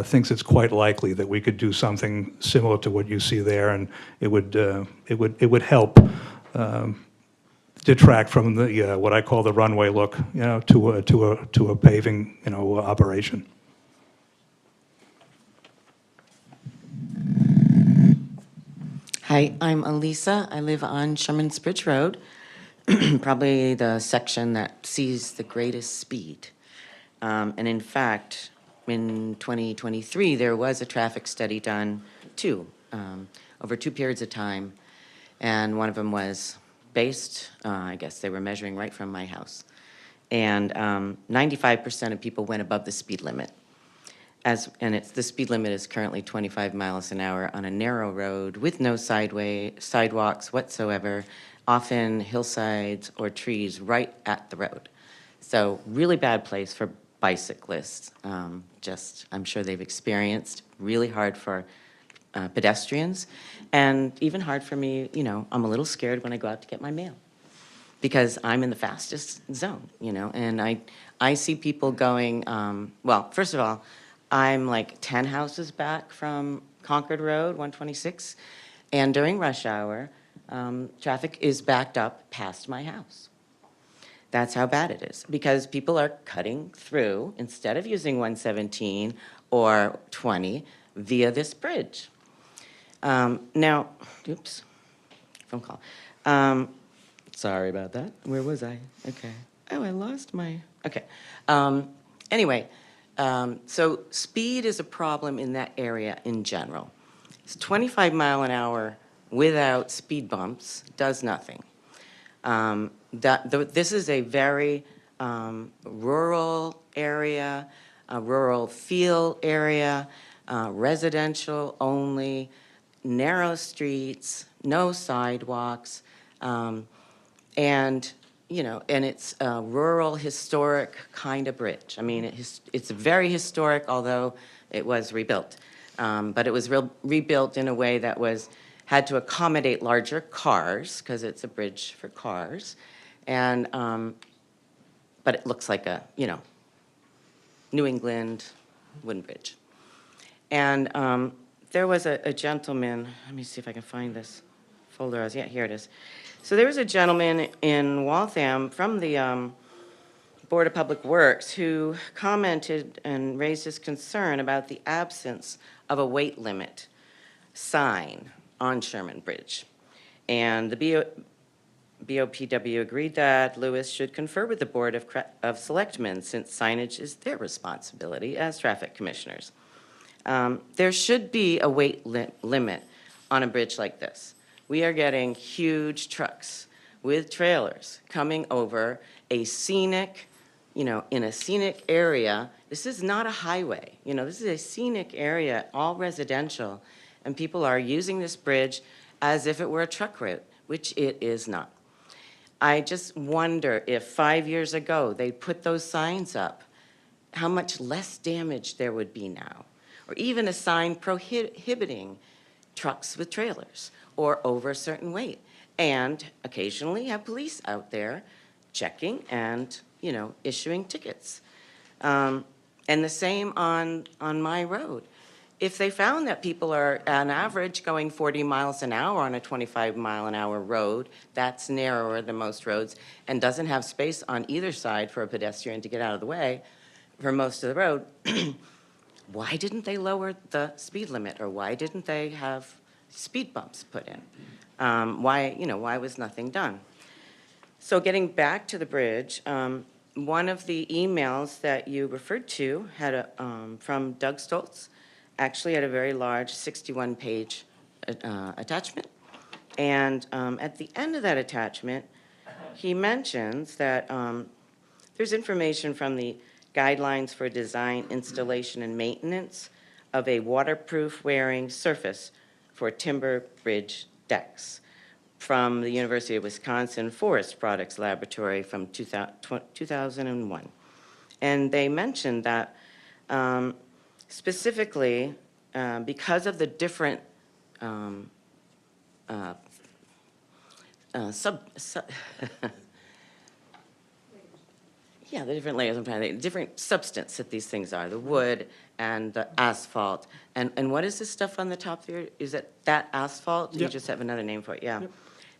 thinks it's quite likely that we could do something similar to what you see there, and it would help detract from the what I call the runway look, to a paving, operation. Hi, I'm Elisa. I live on Sherman's Bridge Road, probably the section that sees the greatest speed. And in fact, in 2023, there was a traffic study done too, over 2 periods of time. And one of them was based, I guess they were measuring right from my house. And 95% of people went above the speed limit. The speed limit is currently 25 miles an hour on a narrow road with no sidewalks whatsoever, often hillsides or trees right at the road. So really bad place for bicyclists. I'm sure they've experienced really hard for pedestrians, and even hard for me. I'm a little scared when I go out to get my mail because I'm in the fastest zone, and I see people going, well, first of all, I'm like 10 houses back from Concord Road, 126, and during rush hour, traffic is backed up past my house. That's how bad it is, because people are cutting through, instead of using 117 or 20, via this bridge. Now, oops, phone call. Sorry about that. Where was I? Okay. Oh, I lost my, okay. Anyway, so speed is a problem in that area in general. It's 25 mile an hour without speed bumps does nothing. This is a very rural area, a rural feel area, residential only, narrow streets, no sidewalks, and it's a rural historic kind of bridge. I mean, it's very historic, although it was rebuilt. But it was rebuilt in a way that had to accommodate larger cars, because it's a bridge for cars. And, but it looks like a, New England wooden bridge. And there was a gentleman, let me see if I can find this folder. Yeah, here it is. So there was a gentleman in Waltham from the Board of Public Works who commented and raised his concern about the absence of a weight limit sign on Sherman Bridge. And the BOPW agreed that Lewis should confer with the Board of Selectmen, since signage is their responsibility as traffic commissioners. There should be a weight limit on a bridge like this. We are getting huge trucks with trailers coming over a scenic, in a scenic area. This is not a highway. This is a scenic area, all residential, and people are using this bridge as if it were a truck route, which it is not. I just wonder if 5 years ago they put those signs up, how much less damage there would be now. Or even a sign prohibiting trucks with trailers or over a certain weight. And occasionally have police out there checking and, issuing tickets. And the same on my road. If they found that people are on average going 40 miles an hour on a 25 mile an hour road, that's narrower than most roads and doesn't have space on either side for a pedestrian to get out of the way for most of the road, why didn't they lower the speed limit, or why didn't they have speed bumps put in? Why was nothing done? So getting back to the bridge, one of the emails that you referred to had from Doug Stoltz actually had a very large 61-page attachment. And at the end of that attachment, he mentions that there's information from the Guidelines for Design, Installation, and Maintenance of a Waterproof Wearing Surface for Timber Bridge Decks from the University of Wisconsin Forest Products Laboratory from 2001. And they mentioned that specifically because of the different yeah, the different layers, I'm trying to think, different substance that these things are, the wood and the asphalt. And what is this stuff on the top there? Is it that asphalt? You Yep. just have another name for it, yeah. Yep.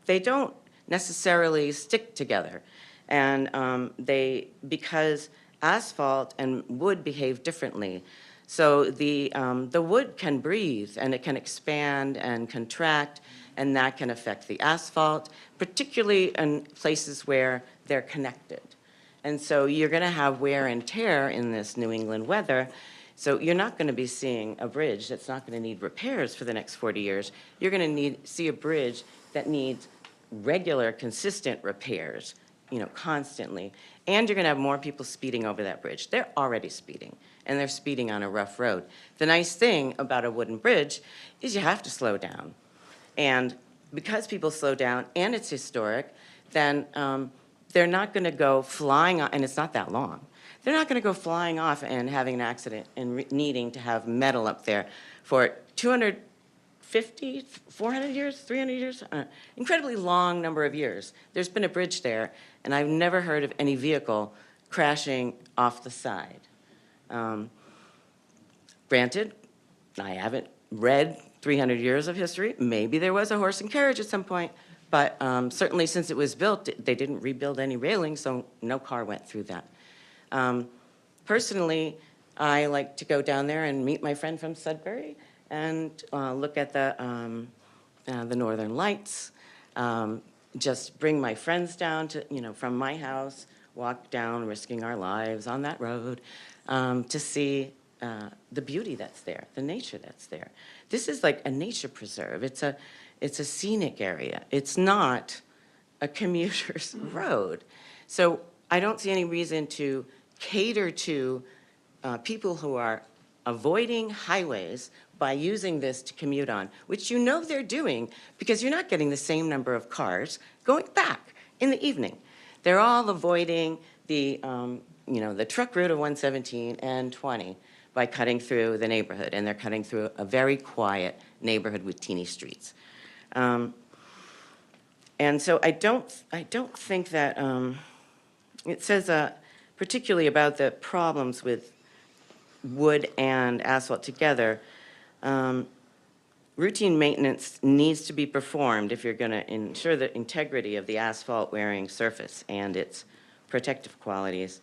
They don't necessarily stick together. And because asphalt and wood behave differently. So the wood can breathe, and it can expand and contract, and that can affect the asphalt, particularly in places where they're connected. And so you're going to have wear and tear in this New England weather. So you're not going to be seeing a bridge that's not going to need repairs for the next 40 years. You're going to see a bridge that needs regular, consistent repairs, constantly. And you're going to have more people speeding over that bridge. They're already speeding, and they're speeding on a rough road. The nice thing about a wooden bridge is you have to slow down. And because people slow down and it's historic, then they're not going to go flying, and it's not that long. They're not going to go flying off and having an accident and needing to have metal up there for 250, 400 years, 300 years, incredibly long number of years. There's been a bridge there, and I've never heard of any vehicle crashing off the side. Granted, I haven't read 300 years of history. Maybe there was a horse and carriage at some point, but certainly since it was built, they didn't rebuild any railings, so no car went through that. Personally, I like to go down there and meet my friend from Sudbury and look at the Northern Lights, just bring my friends down to, from my house, walk down, risking our lives on that road, to see the beauty that's there, the nature that's there. This is like a nature preserve. It's a scenic area. It's not a commuter's road. So I don't see any reason to cater to people who are avoiding highways by using this to commute on, which they're doing because you're not getting the same number of cars going back in the evening. They're all avoiding the truck route of 117 and 20 by cutting through the neighborhood, and they're cutting through a very quiet neighborhood with teeny streets. And so I don't think that it says particularly about the problems with wood and asphalt together. Routine maintenance needs to be performed if you're going to ensure the integrity of the asphalt-wearing surface and its protective qualities.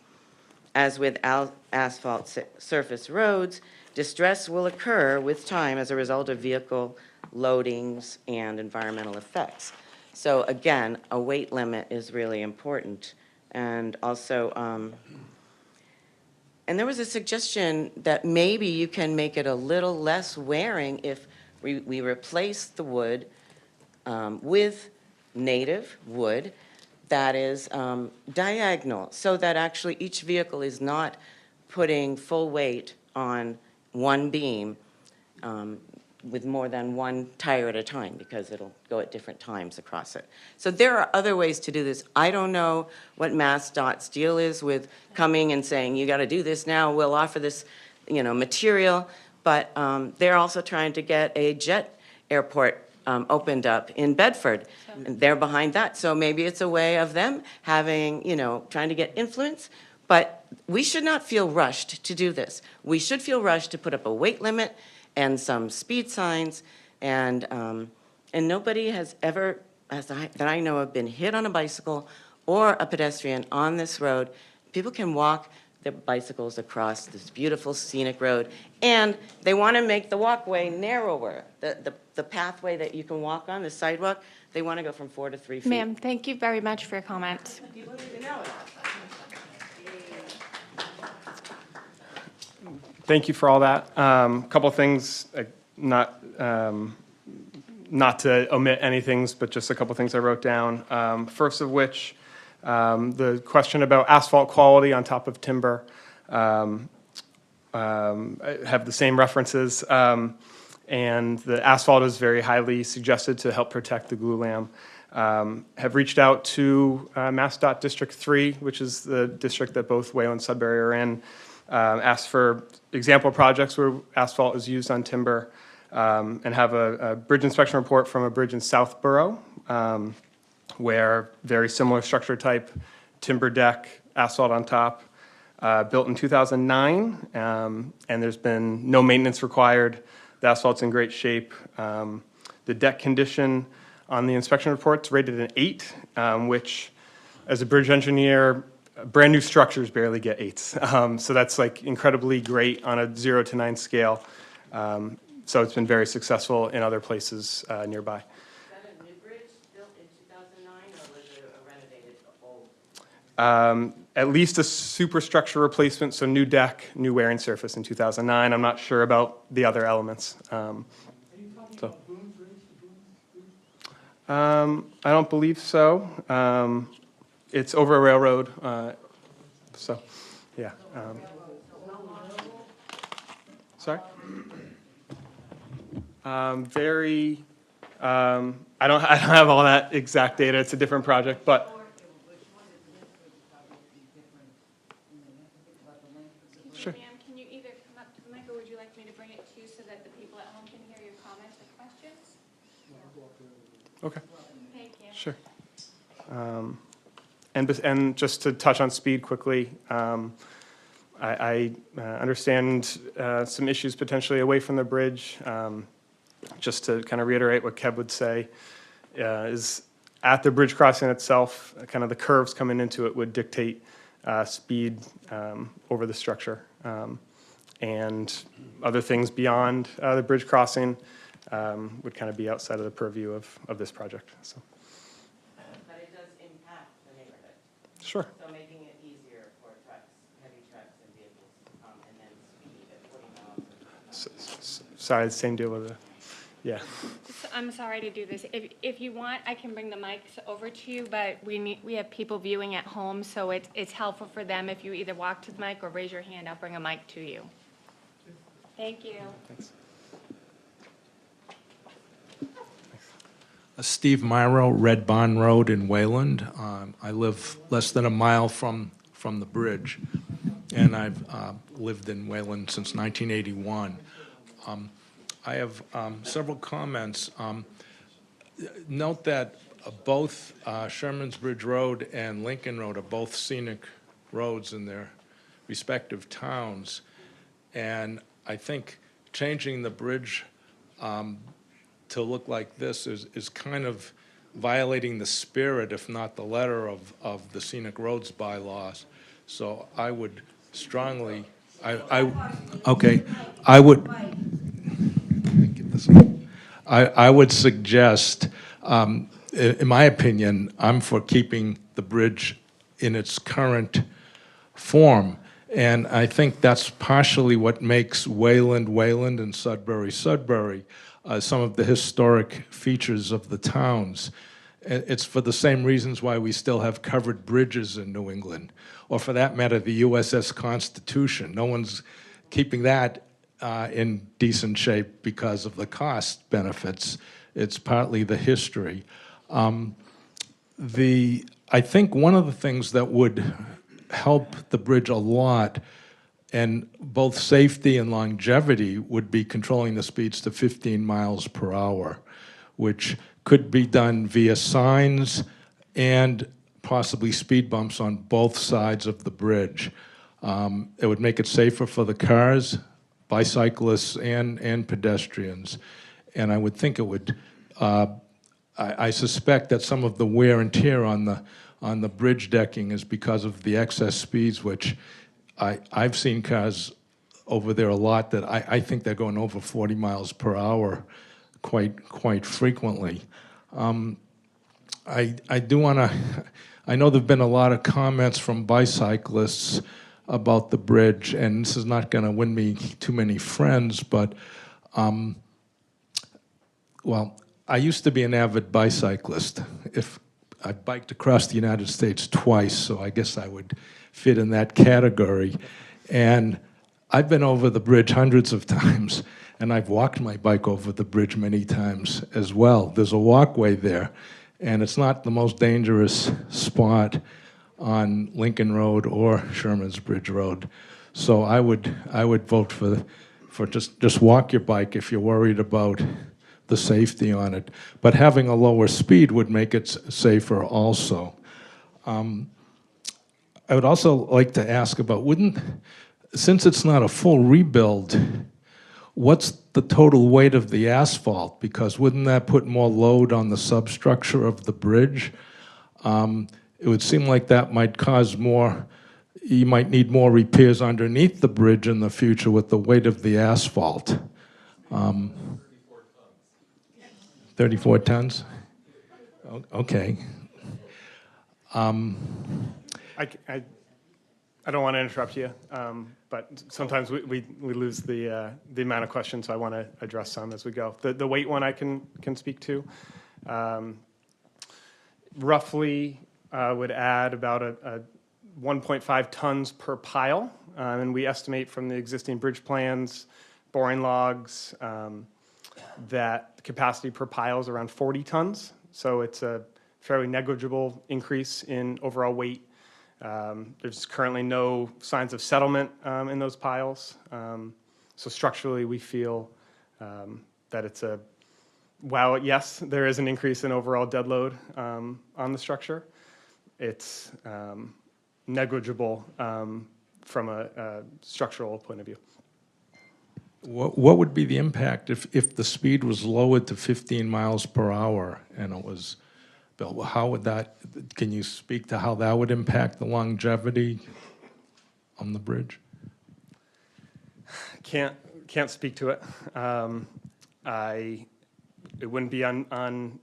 As with asphalt surface roads, distress will occur with time as a result of vehicle loadings and environmental effects. So again, a weight limit is really important. And also, and there was a suggestion that maybe you can make it a little less wearing if we replace the wood with native wood that is diagonal, so that actually each vehicle is not putting full weight on one beam with more than one tire at a time, because it'll go at different times across it. So there are other ways to do this. I don't know what MassDOT's deal is with coming and saying, you gotta do this now, we'll offer this, material, but they're also trying to get a jet airport opened up in Bedford, and they're behind that. So maybe it's a way of them having, trying to get influence, but we should not feel rushed to do this. We should feel rushed to put up a weight limit and some speed signs, and nobody has ever, that I know of, been hit on a bicycle or a pedestrian on this road. People can walk their bicycles across this beautiful scenic road, and they want to make the walkway narrower. The pathway that you can walk on, the sidewalk, they want to go from 4 to 3 feet. Ma'am, thank you very much for your comments. People need to know it. Thank you for all that. Couple things, not to omit any things, but just a couple things I wrote down. First of which, the question about asphalt quality on top of timber have the same references, and the asphalt is very highly suggested to help protect the glulam. Have reached out to MassDOT District 3, which is the district that both Wayland and Sudbury are in, asked for example projects where asphalt is used on timber, and have a bridge inspection report from a bridge in Southborough, where very similar structure type, timber deck, asphalt on top, built in 2009, and there's been no maintenance required. The asphalt's in great shape. The deck condition on the inspection report's rated an 8, which, as a bridge engineer, brand new structures barely get 8s. So that's like incredibly great on a 0 to 9 scale. So it's been very successful in other places nearby. Is that a new bridge built in 2009, or was it a renovated old? At least a superstructure replacement, so new deck, new wearing surface in 2009. I'm not sure about the other elements. I don't believe so. It's over a railroad, so, yeah. Sorry? Very, I don't have all that exact data. It's a different project, but. Sure. Ma'am, can you either come up to the mic, or would you like me to bring it to you so that the people at home can hear your comments or questions? Okay. Thank you. Sure. And just to touch on speed quickly, I understand some issues potentially away from the bridge. Just to kind of reiterate what Keb would say, is at the bridge crossing itself, kind of the curves coming into it would dictate speed over the structure. And other things beyond the bridge crossing would kind of be outside of the purview of this project, so. But it does impact the neighborhood. Sure. So making it easier for trucks, heavy trucks and vehicles, and then speed at 40 miles. Sorry, the same deal with the, yeah. So I'm sorry to do this. If you want, I can bring the mics over to you, but we have people viewing at home, so it's helpful for them if you either walk to the mic or raise your hand. I'll bring a mic to you. Thank you. Thanks. Steve Myro, Red Barn Road in Wayland. I live less than a mile from the bridge, and I've lived in Wayland since 1981. I have several comments. Note that both Sherman's Bridge Road and Lincoln Road are both scenic roads in their respective towns, and I think changing the bridge to look like this is kind of violating the spirit, if not the letter, of the scenic roads bylaws. So I would strongly, I would, I would suggest, in my opinion, I'm for keeping the bridge in its current form. And I think that's partially what makes Wayland, Wayland, and Sudbury, Sudbury, some of the historic features of the towns. It's for the same reasons why we still have covered bridges in New England, or for that matter, the USS Constitution. No one's keeping that in decent shape because of the cost benefits. It's partly the history. I think one of the things that would help the bridge a lot, and both safety and longevity, would be controlling the speeds to 15 miles per hour, which could be done via signs and possibly speed bumps on both sides of the bridge. It would make it safer for the cars, bicyclists, and pedestrians. And I would think it would, I suspect that some of the wear and tear on the bridge decking is because of the excess speeds, which I've seen cars over there a lot that I think they're going over 40 miles per hour quite frequently. I do want to, I know there've been a lot of comments from bicyclists about the bridge, and this is not going to win me too many friends, but, well, I used to be an avid bicyclist. I biked across the United States twice, so I guess I would fit in that category. And I've been over the bridge hundreds of times, and I've walked my bike over the bridge many times as well. There's a walkway there, and it's not the most dangerous spot on Lincoln Road or Sherman's Bridge Road. So I would vote for just walk your bike if you're worried about the safety on it. But having a lower speed would make it safer also. I would also like to ask about, since it's not a full rebuild, what's the total weight of the asphalt? Because wouldn't that put more load on the substructure of the bridge? it would seem like that might cause more, you might need more repairs underneath the bridge in the future with the weight of the asphalt. 34 tons? Okay. I don't want to interrupt you, but sometimes we lose the amount of questions, so I want to address some as we go. The weight one I can speak to. Roughly would add about a 1.5 tons per pile, and we estimate from the existing bridge plans, boring logs, that the capacity per pile is around 40 tons. So it's a fairly negligible increase in overall weight. There's currently no signs of settlement in those piles. So structurally, we feel that it's while yes, there is an increase in overall dead load on the structure, it's negligible from a structural point of view. What would be the impact if the speed was lowered to 15 miles per hour and it was built? How would that, can you speak to how that would impact the longevity on the bridge? Can't speak to it. It wouldn't be on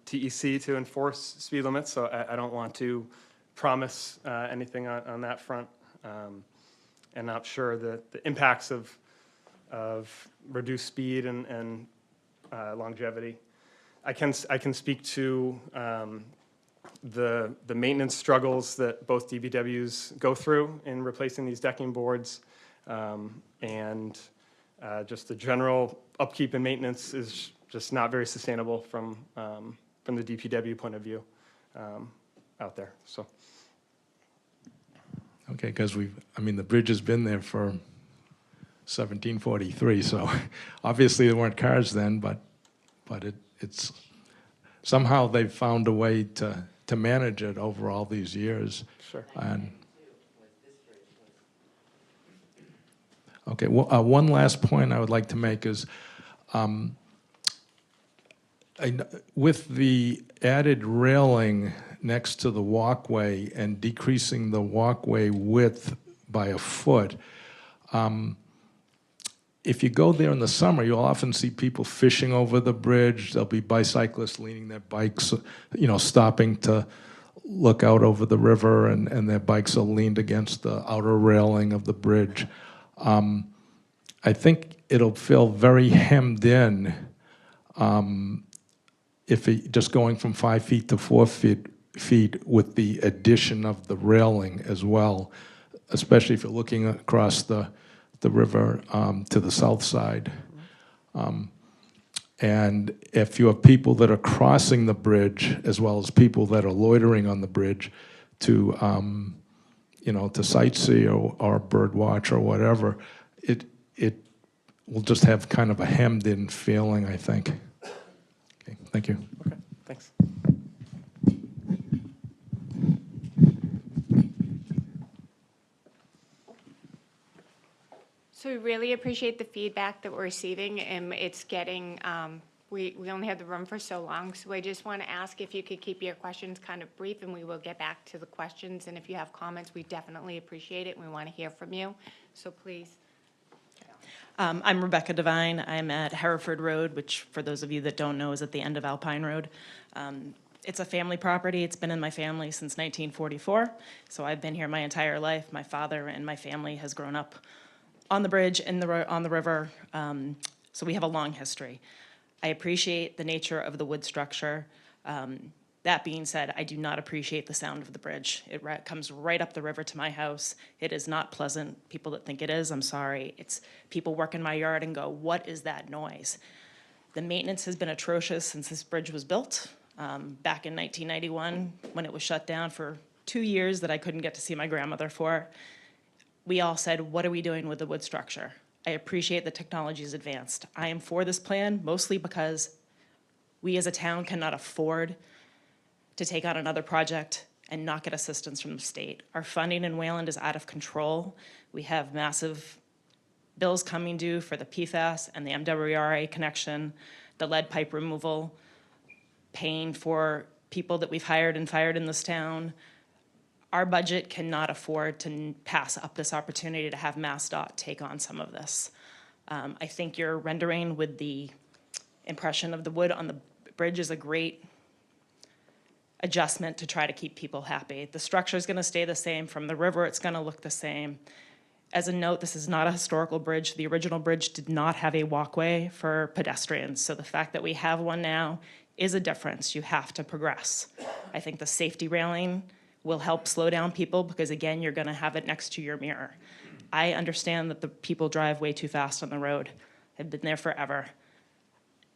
TEC to enforce speed limits, so I don't want to promise anything on that front. And not sure the impacts of reduced speed and longevity. I can speak to the maintenance struggles that both DBWs go through in replacing these decking boards, and just the general upkeep and maintenance is just not very sustainable from the DPW point of view out there. So. Okay, because the bridge has been there for 1743, so obviously there weren't cars then, but it's somehow they've found a way to manage it over all these years. Sure. And okay, one last point I would like to make is with the added railing next to the walkway and decreasing the walkway width by a foot, if you go there in the summer, you'll often see people fishing over the bridge. There'll be bicyclists leaning their bikes, stopping to look out over the river, and their bikes are leaned against the outer railing of the bridge. I think it'll feel very hemmed in if just going from 5 feet to 4 feet with the addition of the railing as well, especially if you're looking across the river to the south side. And if you have people that are crossing the bridge as well as people that are loitering on the bridge to to sightsee or bird watch or whatever, it will just have kind of a hemmed in feeling, I think. Okay, thank you. Okay, thanks. So we really appreciate the feedback that we're receiving, and it's getting, we only have the room for so long, so I just want to ask if you could keep your questions kind of brief, and we will get back to the questions, and if you have comments, we definitely appreciate it, and we want to hear from you, so please. I'm Rebecca Devine. I'm at Hereford Road, which, for those of you that don't know, is at the end of Alpine Road. It's a family property. It's been in my family since 1944, so I've been here my entire life. My father and my family has grown up on the bridge and on the river, so we have a long history. I appreciate the nature of the wood structure. That being said, I do not appreciate the sound of the bridge. It comes right up the river to my house. It is not pleasant. People that think it is, I'm sorry. It's people work in my yard and go, what is that noise? The maintenance has been atrocious since this bridge was built. Back in 1991, when it was shut down for 2 years that I couldn't get to see my grandmother for, we all said, what are we doing with the wood structure? I appreciate the technology is advanced. I am for this plan mostly because we as a town cannot afford to take on another project and not get assistance from the state. Our funding in Wayland is out of control. We have massive bills coming due for the PFAS and the MWRA connection, the lead pipe removal, paying for people that we've hired and fired in this town, our budget cannot afford to pass up this opportunity to have MassDOT take on some of this. I think your rendering with the impression of the wood on the bridge is a great adjustment to try to keep people happy. The structure is going to stay the same. From the river, it's going to look the same. As a note, this is not a historical bridge. The original bridge did not have a walkway for pedestrians. So the fact that we have one now is a difference. You have to progress. I think the safety railing will help slow down people because, again, you're going to have it next to your mirror. I understand that the people drive way too fast on the road. I've been there forever.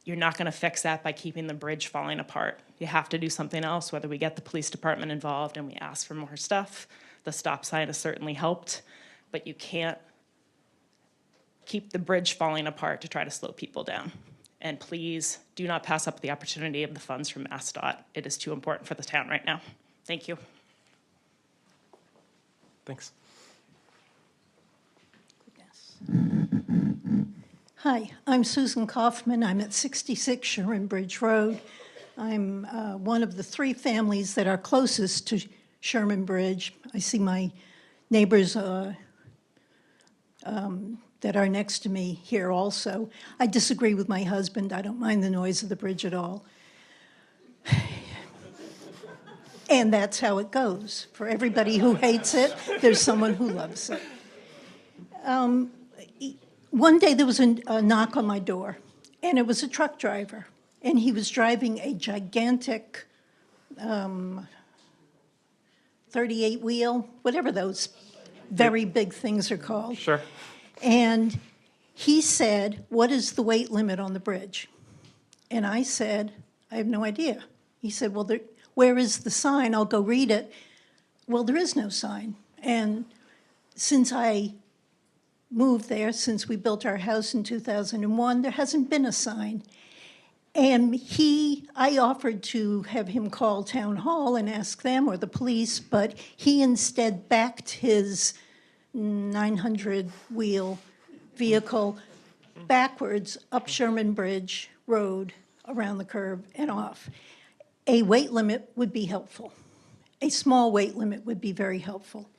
You're not going to fix that by keeping the bridge falling apart. You have to do something else, whether we get the police department involved and we ask for more stuff. The stop sign has certainly helped, but you can't keep the bridge falling apart to try to slow people down. And please do not pass up the opportunity of the funds from MassDOT. It is too important for the town right now. Thank you. Thanks. Hi, I'm Susan Kaufman. I'm at 66 Sherman Bridge Road. I'm one of the 3 families that are closest to Sherman Bridge. I see my neighbors that are next to me here also. I disagree with my husband. I don't mind the noise of the bridge at all. And that's how it goes. For everybody who hates it, there's someone who loves it. One day there was a knock on my door, and it was a truck driver, and he was driving a gigantic 38-wheel, whatever those very big things are called. Sure. And he said, "What is the weight limit on the bridge?" And I said, "I have no idea." He said, "Well, where is the sign? I'll go read it." Well, there is no sign. And since I moved there, since we built our house in 2001, there hasn't been a sign. And I offered to have him call town hall and ask them or the police, but he instead backed his 900-wheel vehicle backwards up Sherman Bridge Road, around the curve and off. A weight limit would be helpful. A small weight limit would be very helpful.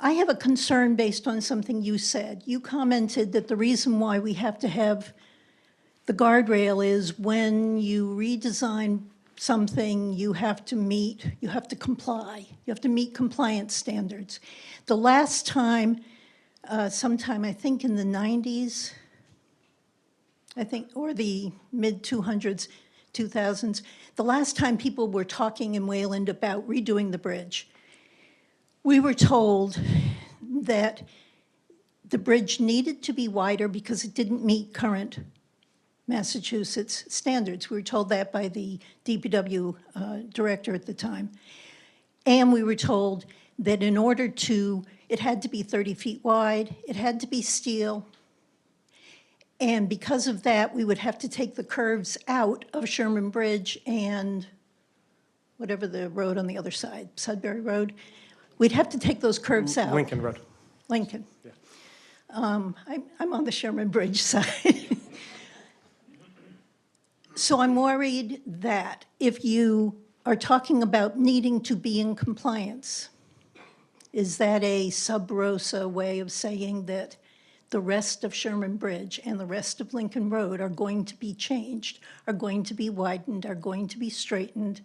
I have a concern based on something you said. You commented that the reason why we have to have the guardrail is when you redesign something, you have to comply. You have to meet compliance standards. The last time, sometime I think in the 90s, or the mid-2000s, the last time people were talking in Wayland about redoing the bridge, we were told that the bridge needed to be wider because it didn't meet current Massachusetts standards. We were told that by the DPW director at the time. And we were told that it had to be 30 feet wide, it had to be steel, and because of that, we would have to take the curves out of Sherman Bridge and whatever the road on the other side, Sudbury Road. We'd have to take those curves out. Lincoln Road. Lincoln. Yeah. I'm on the Sherman Bridge side. So I'm worried that if you are talking about needing to be in compliance, is that a sub rosa way of saying that the rest of Sherman Bridge and the rest of Lincoln Road are going to be changed, are going to be widened, are going to be straightened,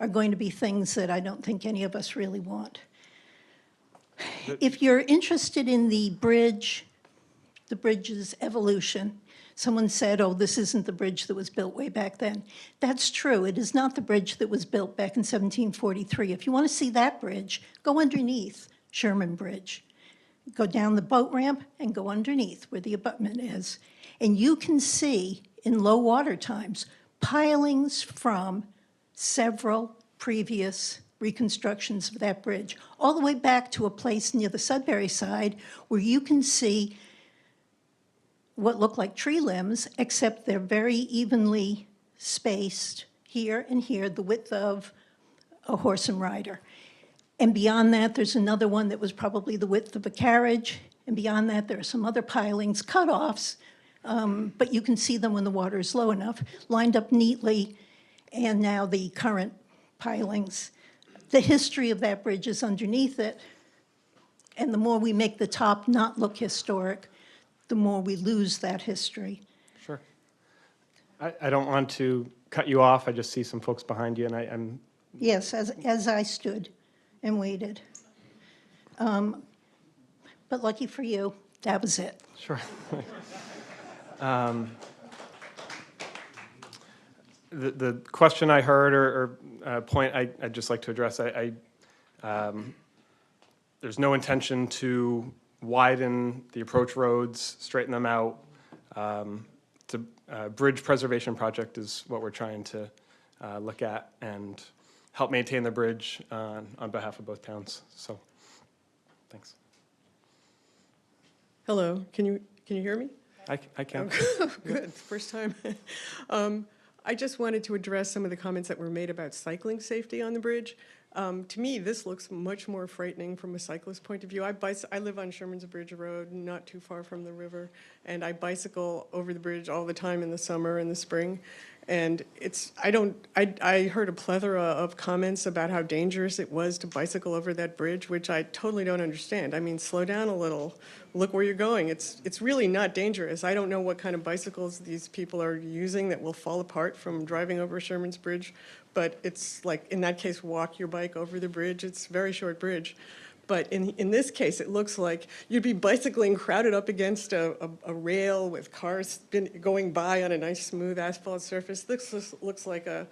are going to be things that I don't think any of us really want? If you're interested in the bridge's evolution, someone said, "Oh, this isn't the bridge that was built way back then." That's true. It is not the bridge that was built back in 1743. If you want to see that bridge, go underneath Sherman Bridge. Go down the boat ramp and go underneath where the abutment is. And you can see in low water times pilings from several previous reconstructions of that bridge, all the way back to a place near the Sudbury side where you can see what look like tree limbs, except they're very evenly spaced here and here, the width of a horse and rider. And beyond that, there's another one that was probably the width of a carriage. And beyond that, there are some other pilings, cut-offs, but you can see them when the water is low enough, lined up neatly. And now the current pilings. The history of that bridge is underneath it, and the more we make the top not look historic, the more we lose that history. Sure. I don't want to cut you off. I just see some folks behind you, and I'm Yes, as I stood and waited. But lucky for you, that was it. sure. The question I heard or point I'd just like to address, there's no intention to widen the approach roads, straighten them out. The bridge preservation project is what we're trying to look at and help maintain the bridge on behalf of both towns. So, thanks. Hello, can you hear me? I can. Good, first time. I just wanted to address some of the comments that were made about cycling safety on the bridge. To me, this looks much more frightening from a cyclist point of view. I live on Sherman's Bridge Road, not too far from the river, and I bicycle over the bridge all the time in the summer and the spring. And I heard a plethora of comments about how dangerous it was to bicycle over that bridge, which I totally don't understand. I mean, slow down a little, look where you're going. It's really not dangerous. I don't know what kind of bicycles these people are using that will fall apart from driving over Sherman's Bridge, but it's like, in that case, walk your bike over the bridge. It's a very short bridge. But in this case, it looks like you'd be bicycling crowded up against a rail with cars going by on a nice smooth asphalt surface. This looks like a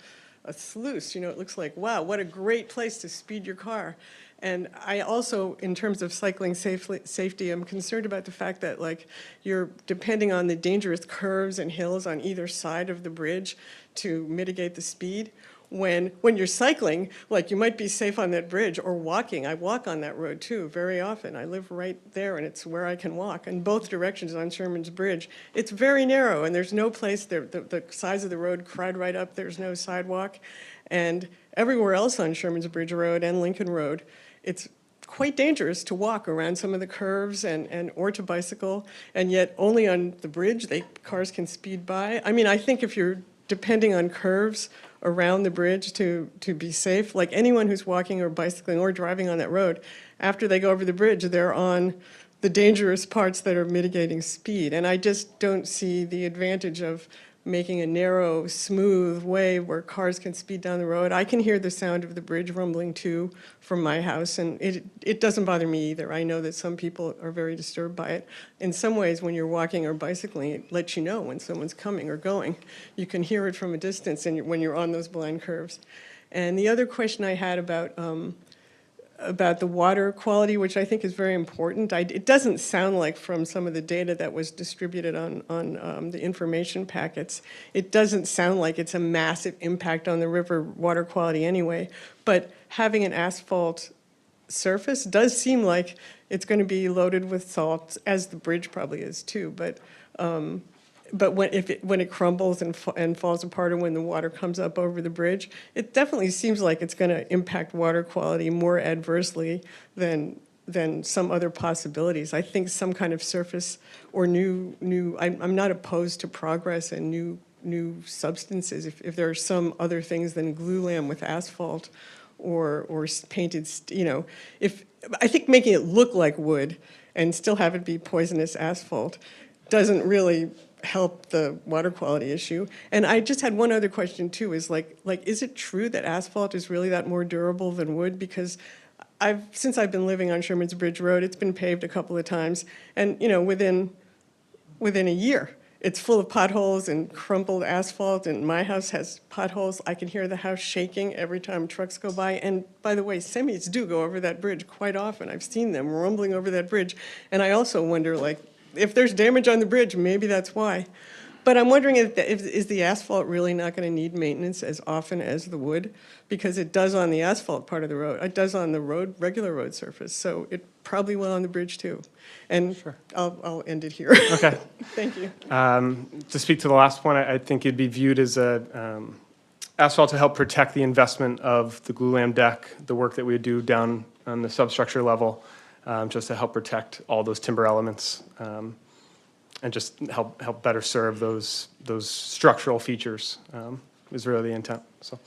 sluice, you know, it looks like, wow, what a great place to speed your car. And I also, in terms of cycling safety, I'm concerned about the fact that, like, you're depending on the dangerous curves and hills on either side of the bridge to mitigate the speed. When you're cycling, like, you might be safe on that bridge, or walking. I walk on that road too very often. I live right there, and it's where I can walk in both directions on Sherman's Bridge. It's very narrow, and there's no place there. The sides of the road cried right up. There's no sidewalk. And everywhere else on Sherman's Bridge Road and Lincoln Road, it's quite dangerous to walk around some of the curves or to bicycle, and yet only on the bridge cars can speed by. I mean, I think if you're depending on curves around the bridge to be safe, like anyone who's walking or bicycling or driving on that road, after they go over the bridge, they're on the dangerous parts that are mitigating speed. And I just don't see the advantage of making a narrow, smooth way where cars can speed down the road. I can hear the sound of the bridge rumbling too from my house, and it doesn't bother me either. I know that some people are very disturbed by it. In some ways, when you're walking or bicycling, it lets you know when someone's coming or going. You can hear it from a distance when you're on those blind curves. And the other question I had about the water quality, which I think is very important. It doesn't sound like, from some of the data that was distributed on the information packets, it doesn't sound like it's a massive impact on the river water quality anyway. But having an asphalt surface does seem like it's going to be loaded with salt, as the bridge probably is too. But when it crumbles and falls apart, or when the water comes up over the bridge, it definitely seems like it's going to impact water quality more adversely than some other possibilities. I think some kind of surface or I'm not opposed to progress and new substances if there are some other things than glulam with asphalt or painted, I think making it look like wood and still have it be poisonous asphalt doesn't really help the water quality issue. And I just had one other question too, is like, is it true that asphalt is really that more durable than wood? Because since I've been living on Sherman's Bridge Road, it's been paved a couple of times, and within a year, it's full of potholes and crumpled asphalt, and my house has potholes. I can hear the house shaking every time trucks go by. And by the way, semis do go over that bridge quite often. I've seen them rumbling over that bridge. And I also wonder, like, if there's damage on the bridge, maybe that's why. But I'm wondering is the asphalt really not going to need maintenance as often as the wood? Because it does on the asphalt part of the road. It does on the regular road surface. So it probably will on the bridge too. And sure. I'll end it here. Okay. Thank you. To speak to the last point, I think it'd be viewed as asphalt to help protect the investment of the glulam deck, the work that we would do down on the substructure level, just to help protect all those timber elements. And just help better serve those structural features is really the intent. So,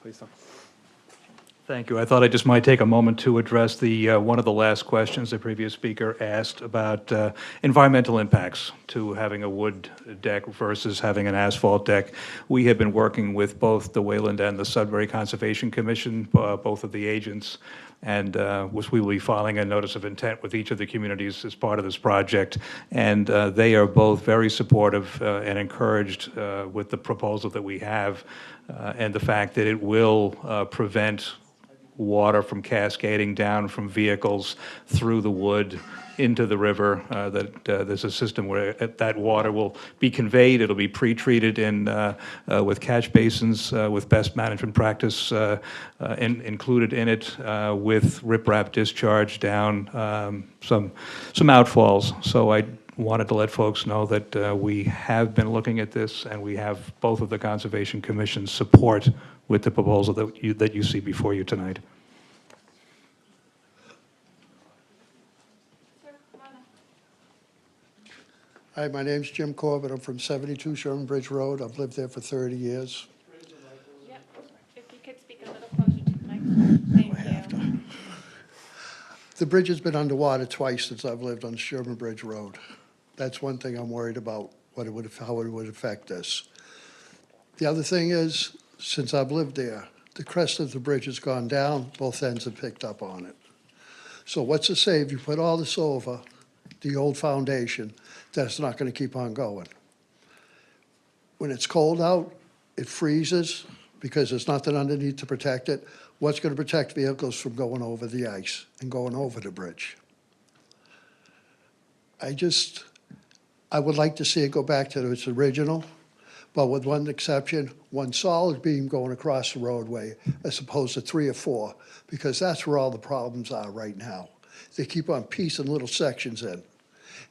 please, Tom. Thank you. I thought I just might take a moment to address the, one of the last questions the previous speaker asked about environmental impacts to having a wood deck versus having an asphalt deck. We have been working with both the Wayland and the Sudbury Conservation Commission, both of the agents, and we will be filing a notice of intent with each of the communities as part of this project. And they are both very supportive and encouraged with the proposal that we have and the fact that it will prevent water from cascading down from vehicles through the wood into the river, that there's a system where that water will be conveyed, it'll be pre-treated with catch basins, with best management practice included in it, with riprap discharge down some outfalls. So I wanted to let folks know that we have been looking at this, and we have both of the Conservation Commission's support with the proposal that you see before you tonight. Hi, my name's Jim Corbett. I'm from 72 Sherman Bridge Road. I've lived there for 30 years. Yep. If you could speak a little closer to the microphone. Thank you. The bridge has been underwater twice since I've lived on Sherman Bridge Road. That's one thing I'm worried about, how it would affect us. The other thing is, since I've lived there, the crest of the bridge has gone down, both ends have picked up on it. So what's to say if you put all this over the old foundation, that's not going to keep on going? When it's cold out, it freezes because there's nothing underneath to protect it. What's going to protect vehicles from going over the ice and going over the bridge? I would like to see it go back to its original, but with one exception, one solid beam going across the roadway as opposed to 3 or 4, because that's where all the problems are right now. They keep on piecing little sections in.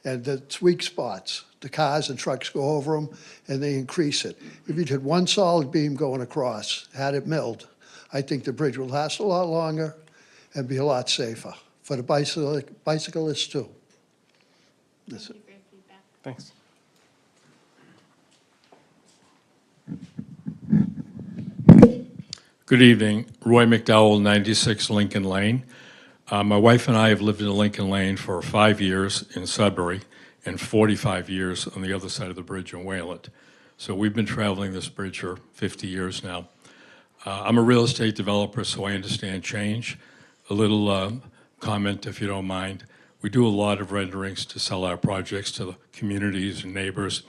And the weak spots, the cars and trucks go over them and they increase it. If you did one solid beam going across, had it milled, I think the bridge will last a lot longer and be a lot safer for the bicyclists too. That's it. Thanks. Good evening. Roy McDowell, 96 Lincoln Lane. My wife and I have lived in Lincoln Lane for 5 years in Sudbury and 45 years on the other side of the bridge in Wayland. So we've been traveling this bridge for 50 years now. I'm a real estate developer, so I understand change. A little comment, if you don't mind. We do a lot of renderings to sell our projects to the communities and neighbors.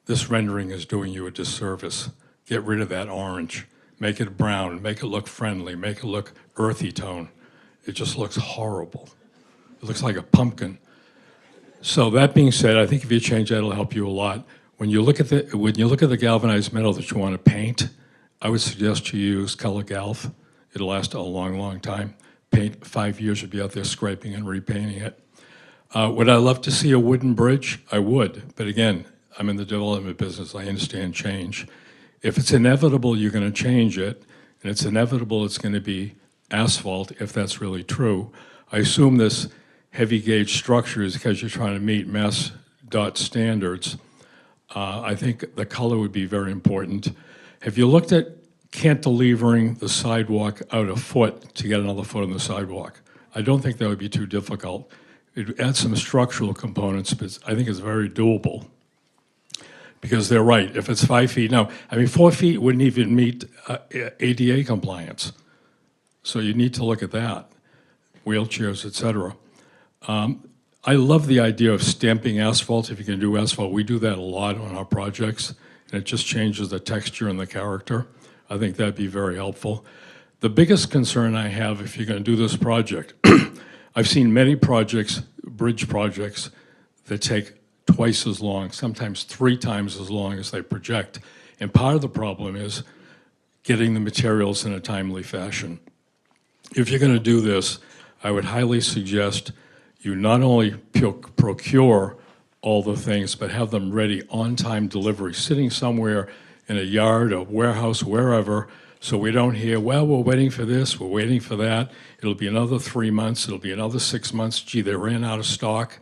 This rendering is doing you a disservice. Get rid of that orange. Make it brown, make it look friendly, make it look earthy tone. It just looks horrible. It looks like a pumpkin. So that being said, I think if you change that, it'll help you a lot. When you look at the galvanized metal that you want to paint, I would suggest you use Color Galv. It'll last a long, long time. Paint 5 years, you'll be out there scraping and repainting it. Would I love to see a wooden bridge? I would, but again, I'm in the development business. I understand change. If it's inevitable, you're going to change it, and it's inevitable it's going to be asphalt, if that's really true. I assume this heavy gauge structure is because you're trying to meet Mass DOT standards. I think the color would be very important. Have you looked at cantilevering the sidewalk out a foot to get another foot on the sidewalk? I don't think that would be too difficult. It adds some structural components, but I think it's very doable. Because they're right, if it's 5 feet, now, 4 feet wouldn't even meet ADA compliance. So you need to look at that, wheelchairs, et cetera. I love the idea of stamping asphalt, if you can do asphalt. We do that a lot on our projects, and it just changes the texture and the character. I think that'd be very helpful. The biggest concern I have if you're going to do this project, I've seen many projects, bridge projects, that take twice as long, sometimes 3 times as long as they project. And part of the problem is getting the materials in a timely fashion. If you're going to do this, I would highly suggest you not only procure all the things, but have them ready on-time delivery, sitting somewhere in a yard, a warehouse, wherever, so we don't hear, well, we're waiting for this, we're waiting for that. It'll be another 3 months, it'll be another 6 months. Gee, they ran out of stock.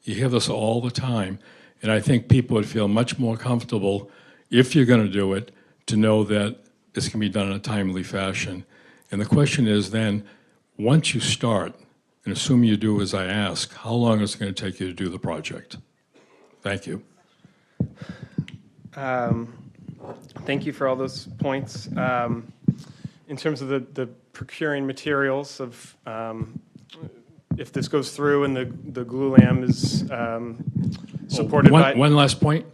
You hear this all the time. And I think people would feel much more comfortable, if you're going to do it, to know that this can be done in a timely fashion. And the question is then, once you start, and assuming you do as I ask, how long is it going to take you to do the project? Thank you. Thank you for all those points. In terms of the procuring materials of, if this goes through and the glulam is supported by. One last point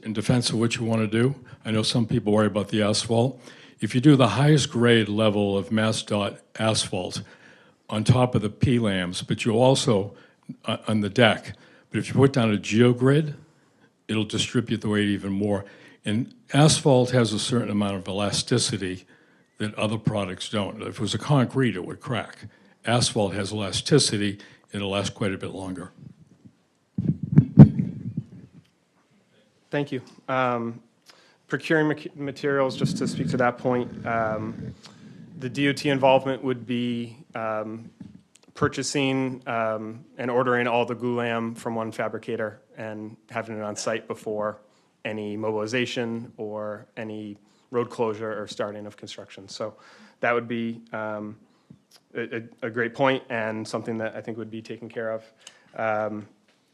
in defense of what you want to do. I know some people worry about the asphalt. If you do the highest grade level of MassDOT asphalt on top of the P-lams, but you also on the deck, but if you put down a geogrid, it'll distribute the weight even more. And asphalt has a certain amount of elasticity that other products don't. If it was a concrete, it would crack. Asphalt has elasticity, it'll last quite a bit longer. Thank you. Procuring materials, just to speak to that point, the DOT involvement would be purchasing and ordering all the glulam from one fabricator and having it on site before any mobilization or any road closure or starting of construction. So that would be a great point and something that I think would be taken care of.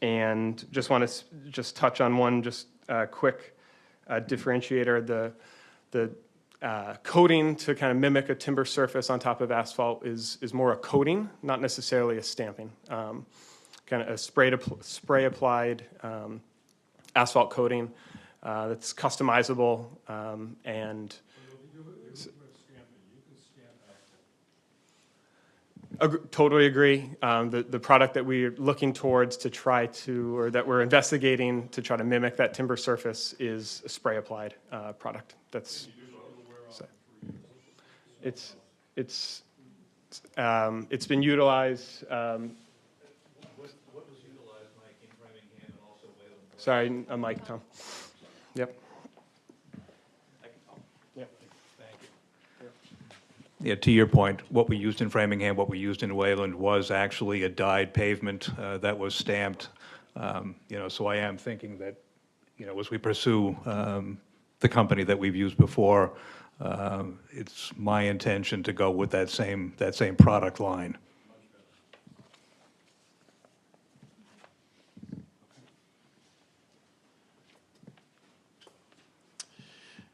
And just want to just touch on one quick differentiator. The coating to kind of mimic a timber surface on top of asphalt is more a coating, not necessarily a stamping. Kind of a spray applied asphalt coating that's customizable and totally agree. The product that we're looking towards to try to, or that we're investigating to try to mimic that timber surface is a spray applied product. That's so, it's been utilized. What was utilized, Mike, in Framingham and also Wayland? Sorry, Mike, Tom. Yep. Yeah, to your point, what we used in Framingham, what we used in Wayland was actually a dyed pavement that was stamped. So I am thinking that, as we pursue the company that we've used before, it's my intention to go with that same product line.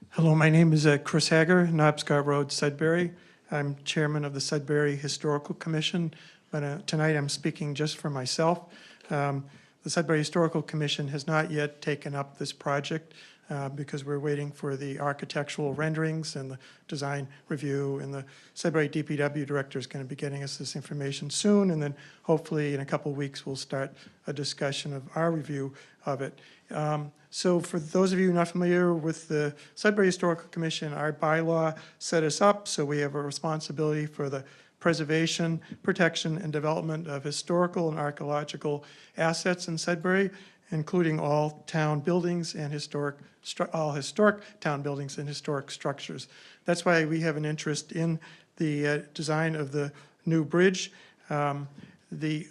Hello, my name is Chris Hager, Knobscott Road, Sudbury. I'm chairman of the Sudbury Historical Commission, but tonight I'm speaking just for myself. The Sudbury Historical Commission has not yet taken up this project because we're waiting for the architectural renderings and the design review, and the Sudbury DPW director is going to be getting us this information soon, and then hopefully in a couple of weeks we'll start a discussion of our review of it. So for those of you not familiar with the Sudbury Historical Commission, our bylaw set us up so we have a responsibility for the preservation, protection, and development of historical and archaeological assets in Sudbury, including all town buildings and all historic town buildings and historic structures. That's why we have an interest in the design of the new bridge.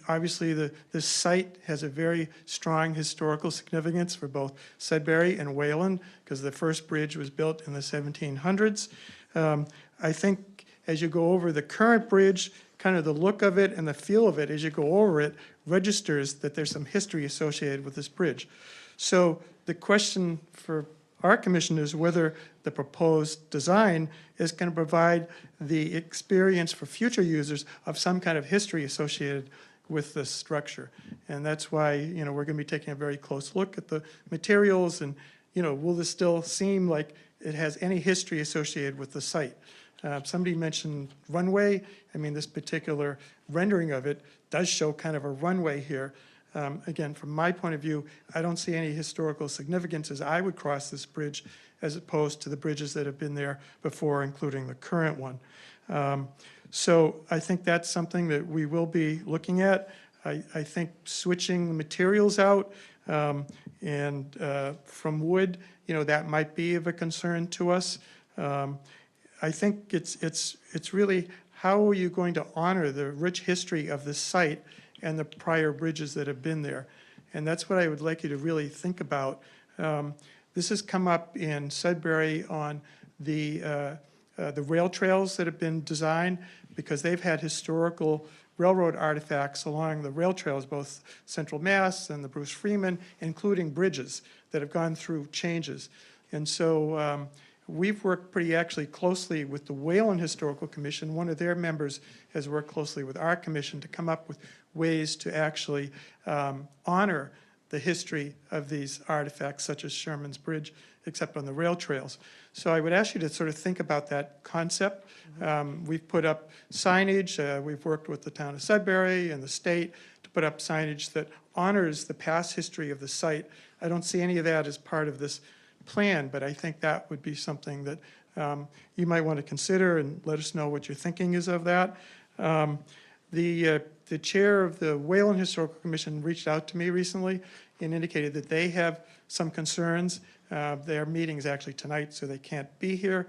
Obviously, this site has a very strong historical significance for both Sudbury and Wayland, because the first bridge was built in the 1700s. I think as you go over the current bridge, kind of the look of it and the feel of it as you go over it registers that there's some history associated with this bridge. So the question for our commission is whether the proposed design is going to provide the experience for future users of some kind of history associated with this structure. And that's why, we're going to be taking a very close look at the materials and, will this still seem like it has any history associated with the site? Somebody mentioned runway. I mean, this particular rendering of it does show kind of a runway here. Again, from my point of view, I don't see any historical significance as I would cross this bridge as opposed to the bridges that have been there before, including the current one. So I think that's something that we will be looking at. I think switching the materials out and from wood, that might be of a concern to us. I think it's really how are you going to honor the rich history of this site and the prior bridges that have been there. And that's what I would like you to really think about. This has come up in Sudbury on the the rail trails that have been designed, because they've had historical railroad artifacts along the rail trails, both Central Mass and the Bruce Freeman, including bridges that have gone through changes. And so we've worked pretty actually closely with the Wayland Historical Commission. One of their members has worked closely with our commission to come up with ways to actually honor the history of these artifacts, such as Sherman's Bridge, except on the rail trails. So I would ask you to sort of think about that concept. We've put up signage. We've worked with the town of Sudbury and the state to put up signage that honors the past history of the site. I don't see any of that as part of this plan, but I think that would be something that you might want to consider, and let us know what your thinking is of that. The chair of the Wayland Historical Commission reached out to me recently and indicated that they have some concerns. Their meeting is actually tonight, so they can't be here.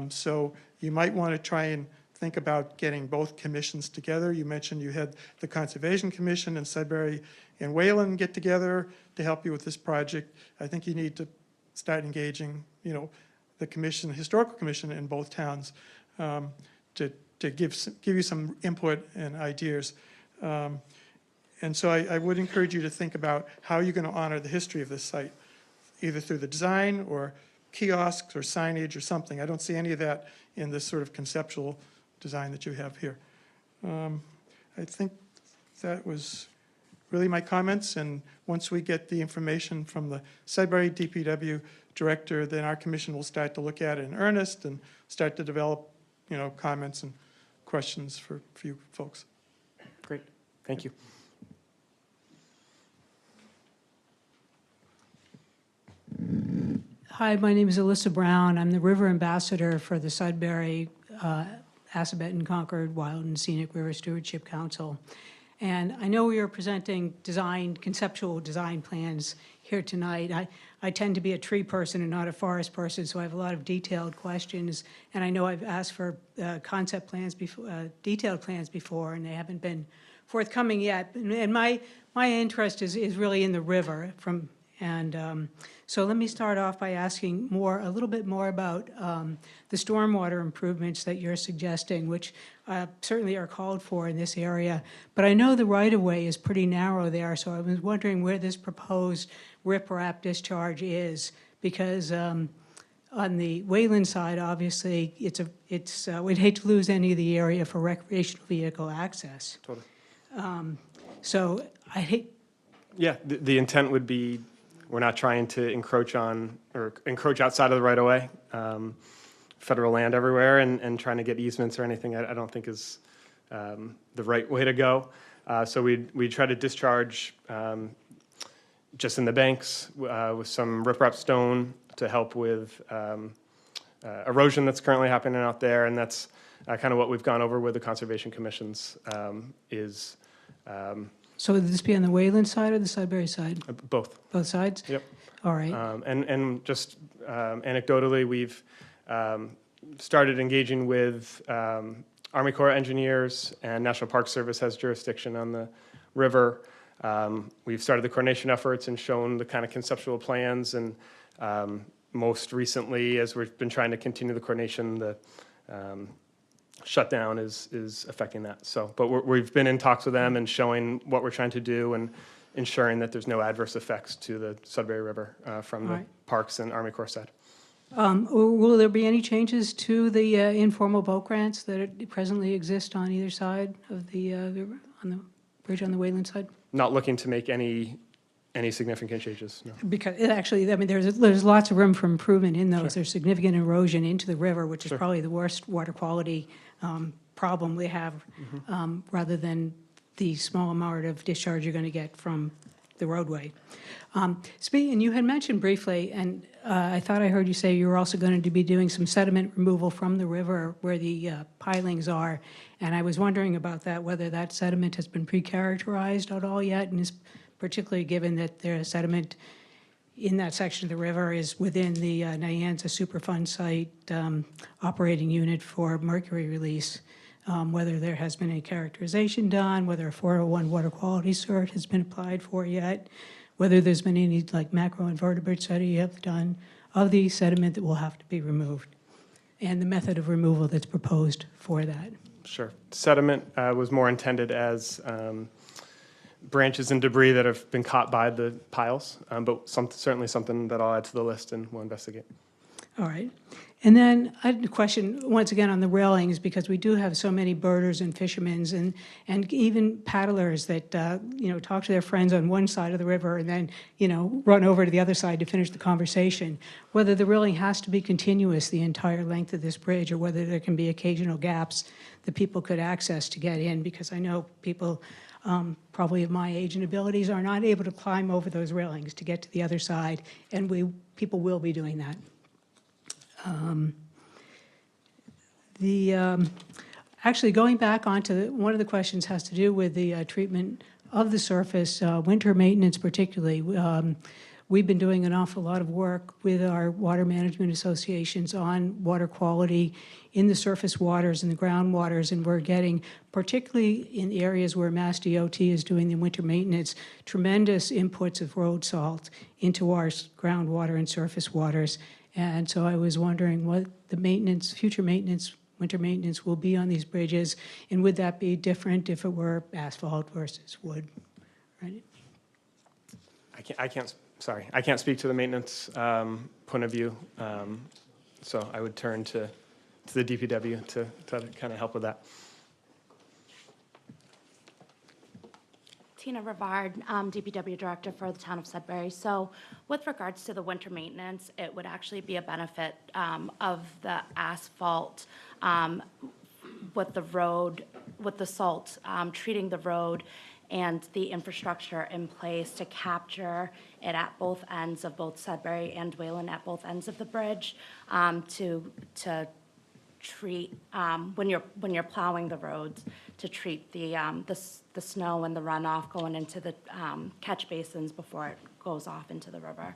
So you might want to try and think about getting both commissions together. You mentioned you had the Conservation Commission and Sudbury and Wayland get together to help you with this project. I think you need to start engaging, the commission, the Historical Commission in both towns to give you some input and ideas. And so I would encourage you to think about how you're going to honor the history of this site, either through the design or kiosks or signage or something. I don't see any of that in this sort of conceptual design that you have here. I think that was really my comments, and once we get the information from the Sudbury DPW director, then our commission will start to look at it in earnest and start to develop, comments and questions for you folks. Great, thank you. Hi, my name is Alyssa Brown. I'm the River Ambassador for the Sudbury, Assabet and Concord Wild and Scenic River Stewardship Council. And I know we are presenting conceptual design plans here tonight. I tend to be a tree person and not a forest person, so I have a lot of detailed questions. And I know I've asked for concept plans before, detailed plans before, and they haven't been forthcoming yet. And my interest is really in the river. So let me start off by asking a little bit more about the stormwater improvements that you're suggesting, which certainly are called for in this area. But I know the right-of-way is pretty narrow there, so I was wondering where this proposed riprap discharge is, because on the Wayland side, obviously, we'd hate to lose any of the area for recreational vehicle access. Totally. So I hate. Yeah, the intent would be, we're not trying to encroach on or encroach outside of the right-of-way, federal land everywhere, and trying to get easements or anything, I don't think is the right way to go. So we try to discharge just in the banks with some riprap stone to help with erosion that's currently happening out there, and that's kind of what we've gone over with the Conservation Commissions is. So would this be on the Wayland side or the Sudbury side? Both. Both sides? Yep. All right. And just anecdotally, we've started engaging with Army Corps of Engineers, and National Park Service has jurisdiction on the river. We've started the coordination efforts and shown the kind of conceptual plans, and most recently, as we've been trying to continue the coordination, the shutdown is affecting that. So, but we've been in talks with them and showing what we're trying to do and ensuring that there's no adverse effects to the Sudbury River from the parks and Army Corps side. Will there be any changes to the informal boat grants that presently exist on either side of the river, on the bridge on the Wayland side? Not looking to make any significant changes, no. Because actually, I mean, there's lots of room for improvement in those. Sure. There's significant erosion into the river, which is Sure. probably the worst water quality problem we have, rather than the small amount of discharge you're going to get from the roadway. Speaking, you had mentioned briefly, and I thought I heard you say you were also going to be doing some sediment removal from the river where the pilings are, and I was wondering about that, whether that sediment has been pre-characterized at all yet, and is particularly given that the sediment in that section of the river is within the Nyanza Superfund site operating unit for mercury release, whether there has been any characterization done, whether a 401 water quality cert has been applied for yet, whether there's been any macroinvertebrate study you have done of the sediment that will have to be removed. and the method of removal that's proposed for that. Sure. Sediment was more intended as branches and debris that have been caught by the piles, but certainly something that I'll add to the list and we'll investigate. All right. And then I had a question, once again, on the railings, because we do have so many birders and fishermen and even paddlers that, you know, talk to their friends on one side of the river and then, you know, run over to the other side to finish the conversation. Whether the railing has to be continuous the entire length of this bridge or whether there can be occasional gaps that people could access to get in, because I know people probably of my age and abilities are not able to climb over those railings to get to the other side, and people will be doing that. Actually, going back onto one of the questions has to do with the treatment of the surface, winter maintenance particularly. We've been doing an awful lot of work with our water management associations on water quality in the surface waters and the groundwaters, and we're getting, particularly in areas where Mass DOT is doing the winter maintenance, tremendous inputs of road salt into our groundwater and surface waters. And so I was wondering what the maintenance, future maintenance, winter maintenance will be on these bridges, and would that be different if it were asphalt versus wood? Right? I can't speak to the maintenance point of view, so I would turn to the DPW to kind of help with that. Tina Rivard, DPW Director for the town of Sudbury. So with regards to the winter maintenance, it would actually be a benefit of the asphalt with the road, with the salt, treating the road and the infrastructure in place to capture it at both ends of both Sudbury and Wayland, at both ends of the bridge, to treat when you're plowing the roads, to treat the snow and the runoff going into the catch basins before it goes off into the river.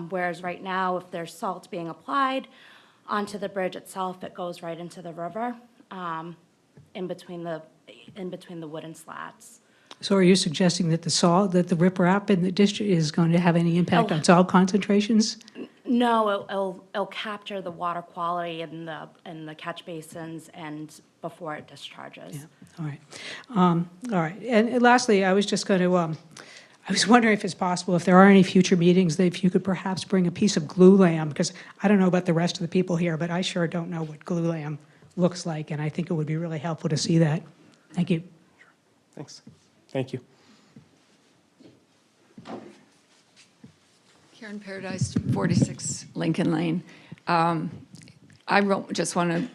Whereas right now, if there's salt being applied onto the bridge itself, it goes right into the river in between the wooden slats. So are you suggesting that the salt, that the riprap in the district is going to have any impact on salt concentrations? No, it'll capture the water quality in the catch basins and before it discharges. Yeah. All right. All right. And lastly, I was just going to, I was wondering if it's possible, if there are any future meetings, that if you could perhaps bring a piece of glue lamb, because I don't know about the rest of the people here, but I sure don't know what glue lamb looks like, and I think it would be really helpful to see that. Thank you. Thanks. Thank you. Karen Paradise, 46 Lincoln Lane. I just want to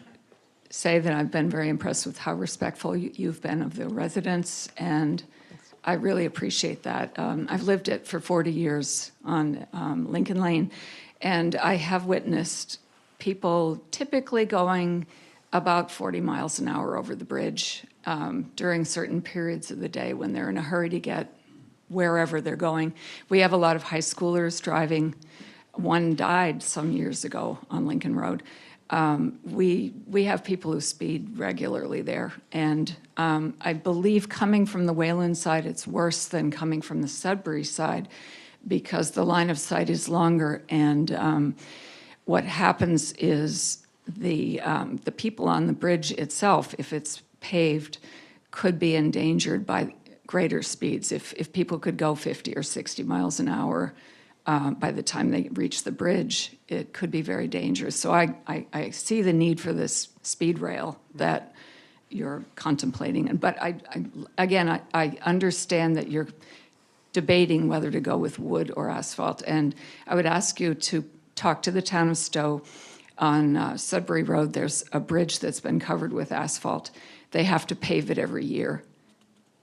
say that I've been very impressed with how respectful you've been of the residents, and I really appreciate that. I've lived it for 40 years on Lincoln Lane, and I have witnessed people typically going about 40 miles an hour over the bridge during certain periods of the day when they're in a hurry to get wherever they're going. We have a lot of high schoolers driving. One died some years ago on Lincoln Road. We have people who speed regularly there, and I believe coming from the Wayland side, it's worse than coming from the Sudbury side because the line of sight is longer, and what happens is the people on the bridge itself, if it's paved, could be endangered by greater speeds. If people could go 50 or 60 miles an hour by the time they reach the bridge, it could be very dangerous. So I see the need for this speed rail that you're contemplating. But I understand that you're debating whether to go with wood or asphalt. And I would ask you to talk to the town of Stowe. On Sudbury Road, there's a bridge that's been covered with asphalt. They have to pave it every year.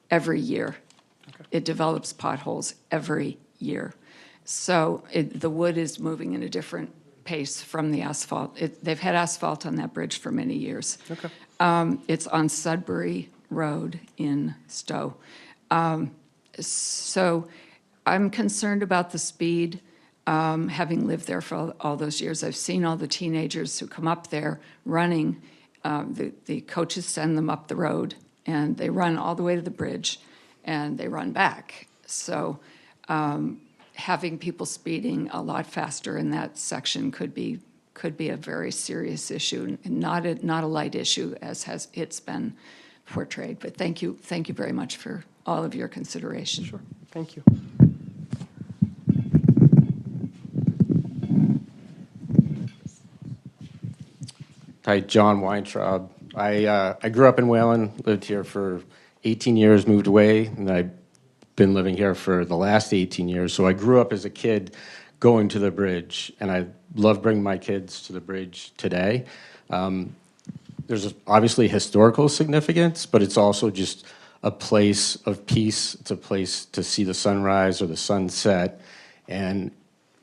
Every year. Okay. It develops potholes every year. So the wood is moving in a different pace from the asphalt. They've had asphalt on that bridge for many years. Okay. It's on Sudbury Road in Stowe. So I'm concerned about the speed. Having lived there for all those years, I've seen all the teenagers who come up there running. The coaches send them up the road, and they run all the way to the bridge, and they run back. So having people speeding a lot faster in that section could be could be a very serious issue, and not a light issue as it's been portrayed. But thank you very much for all of your consideration. Sure, thank you. Hi, John Weintraub. I grew up in Wayland, lived here for 18 years, moved away, and I've been living here for the last 18 years. So I grew up as a kid going to the bridge, and I love bringing my kids to the bridge today. There's obviously historical significance, but it's also just a place of peace. It's a place to see the sunrise or the sunset. And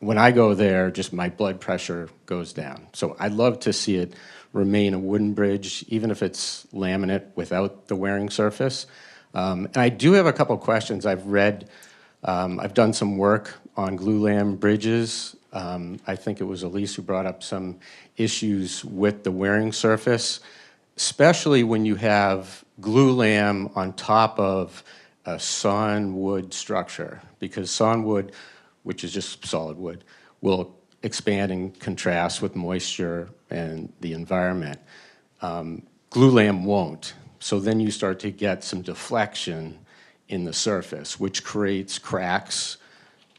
when I go there, just my blood pressure goes down. So I'd love to see it remain a wooden bridge, even if it's laminate without the wearing surface. And I do have a couple questions. I've done some work on glulam bridges. I think it was Elise who brought up some issues with the wearing surface, especially when you have glulam on top of a sawn wood structure, because sawn wood, which is just solid wood, will expand and contrast with moisture and the environment. Glulam won't. So then you start to get some deflection in the surface, which creates cracks,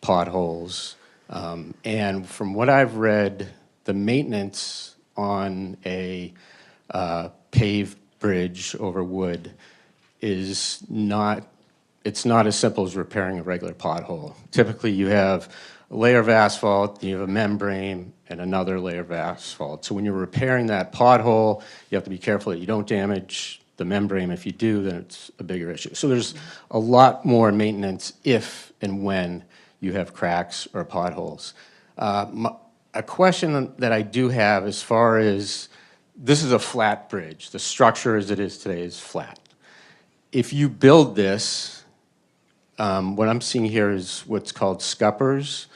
potholes. And from what I've read, the maintenance on a paved bridge over wood is not, it's not as simple as repairing a regular pothole. Typically you have a layer of asphalt, you have a membrane, and another layer of asphalt. So when you're repairing that pothole, you have to be careful that you don't damage the membrane. If you do, then it's a bigger issue. So there's a lot more maintenance if and when you have cracks or potholes. A question that I do have as far as, this is a flat bridge. The structure as it is today is flat. If you build this, what I'm seeing here is what's called scuppers.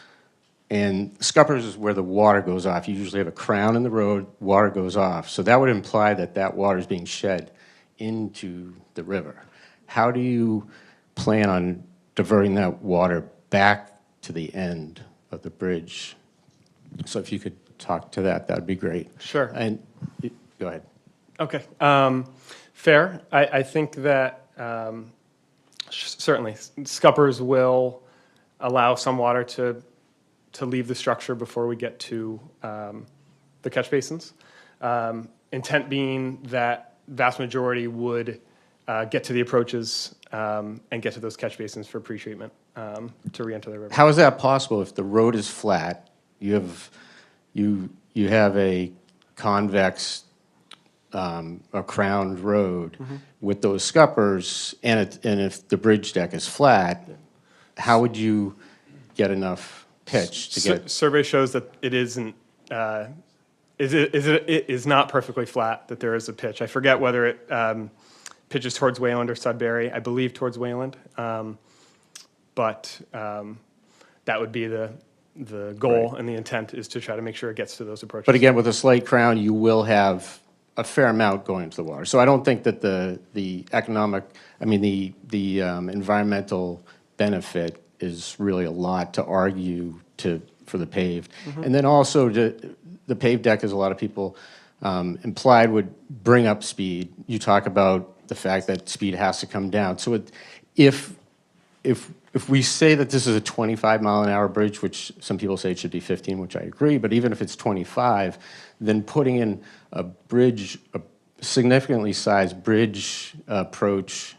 And scuppers is where the water goes off. You usually have a crown in the road, water goes off. So that would imply that that water is being shed into the river. How do you plan on diverting that water back to the end of the bridge? So if you could talk to that, that would be great. Sure. And go ahead. Okay, fair. I think that certainly scuppers will allow some water to leave the structure before we get to the catch basins. Intent being that vast majority would get to the approaches and get to those catch basins for pretreatment to re-enter the river. How is that possible if the road is flat? You have a convex, a crowned road with those scuppers, and if the bridge deck is flat, how would you get enough pitch to get? Survey shows that it isn't. It is not perfectly flat. That there is a pitch. I forget whether it pitches towards Wayland or Sudbury. I believe towards Wayland, but that would be the goal, right. And the intent is to try to make sure it gets to those approaches. But again, with a slight crown, you will have a fair amount going into the water. So I don't think that the economic, I mean the environmental benefit is really a lot to argue for the paved. And then also the paved deck, as a lot of people implied, would bring up speed. You talk about the fact that speed has to come down. So if we say that this is a 25-mile-an-hour bridge, which some people say it should be 15, which I agree, but even if it's 25, then putting in a bridge, a significantly sized bridge approach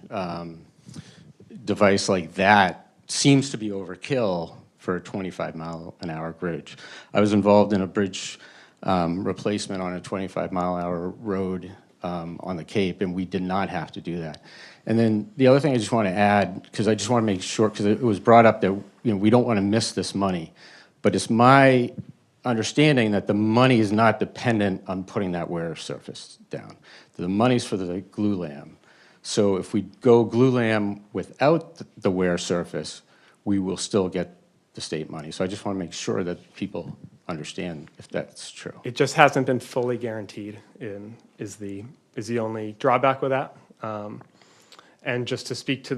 device like that seems to be overkill for a 25-mile-an-hour bridge. I was involved in a bridge replacement on a 25-mile-an-hour road on the Cape, and we did not have to do that. And then the other thing I just want to add, because I just want to make sure, because it was brought up that we don't want to miss this money, but it's my understanding that the money is not dependent on putting that wear surface down. The money's for the glulam. So if we go glulam without the wear surface, we will still get the state money. So I just want to make sure that people understand if that's true. It just hasn't been fully guaranteed. Is the only drawback with that. And just to speak to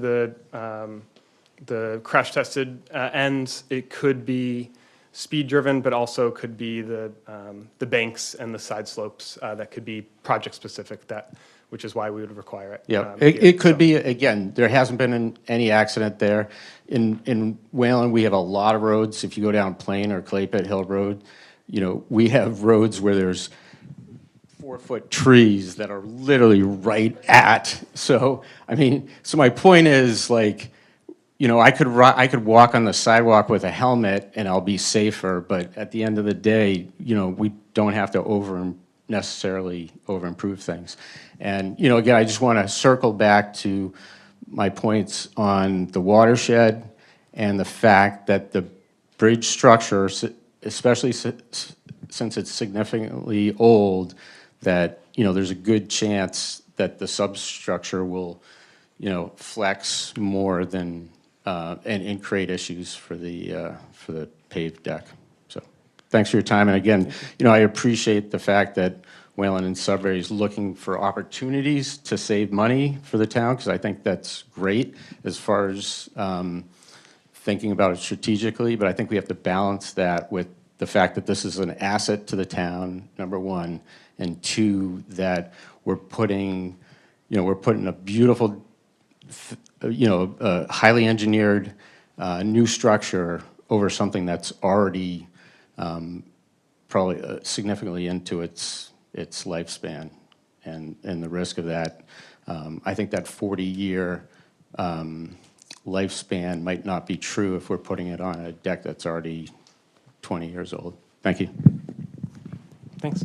the crash tested ends, it could be speed-driven, but also could be the banks and the side slopes that could be project-specific, which is why we would require it. Yeah, here. it could So- be, again, there hasn't been any accident there. In Wayland, we have a lot of roads. If you go down Plain or Clay Pit Hill Road, you know, we have roads where there's 4-foot trees that are literally right at. So, I mean, so my point is, like, you know, I could walk on the sidewalk with a helmet and I'll be safer, but at the end of the day, you know, we don't have to necessarily over-improve things. And, you know, again, I just want to circle back to my points on the watershed and the fact that the bridge structure, especially since it's significantly old, that, you know, there's a good chance that the substructure will, you know, flex more than, and create issues for the paved deck. So, thanks for your time. And again, you know, I appreciate the fact that Wayland and Sudbury is looking for opportunities to save money for the town, because I think that's great as far as thinking about it strategically, but I think we have to balance that with the fact that this is an asset to the town, number one, and two, that we're putting a beautiful, you know, highly engineered new structure over something that's already probably significantly into its lifespan, and the risk of that. I think that 40-year lifespan might not be true if we're putting it on a deck that's already 20 years old. Thank you. Thanks.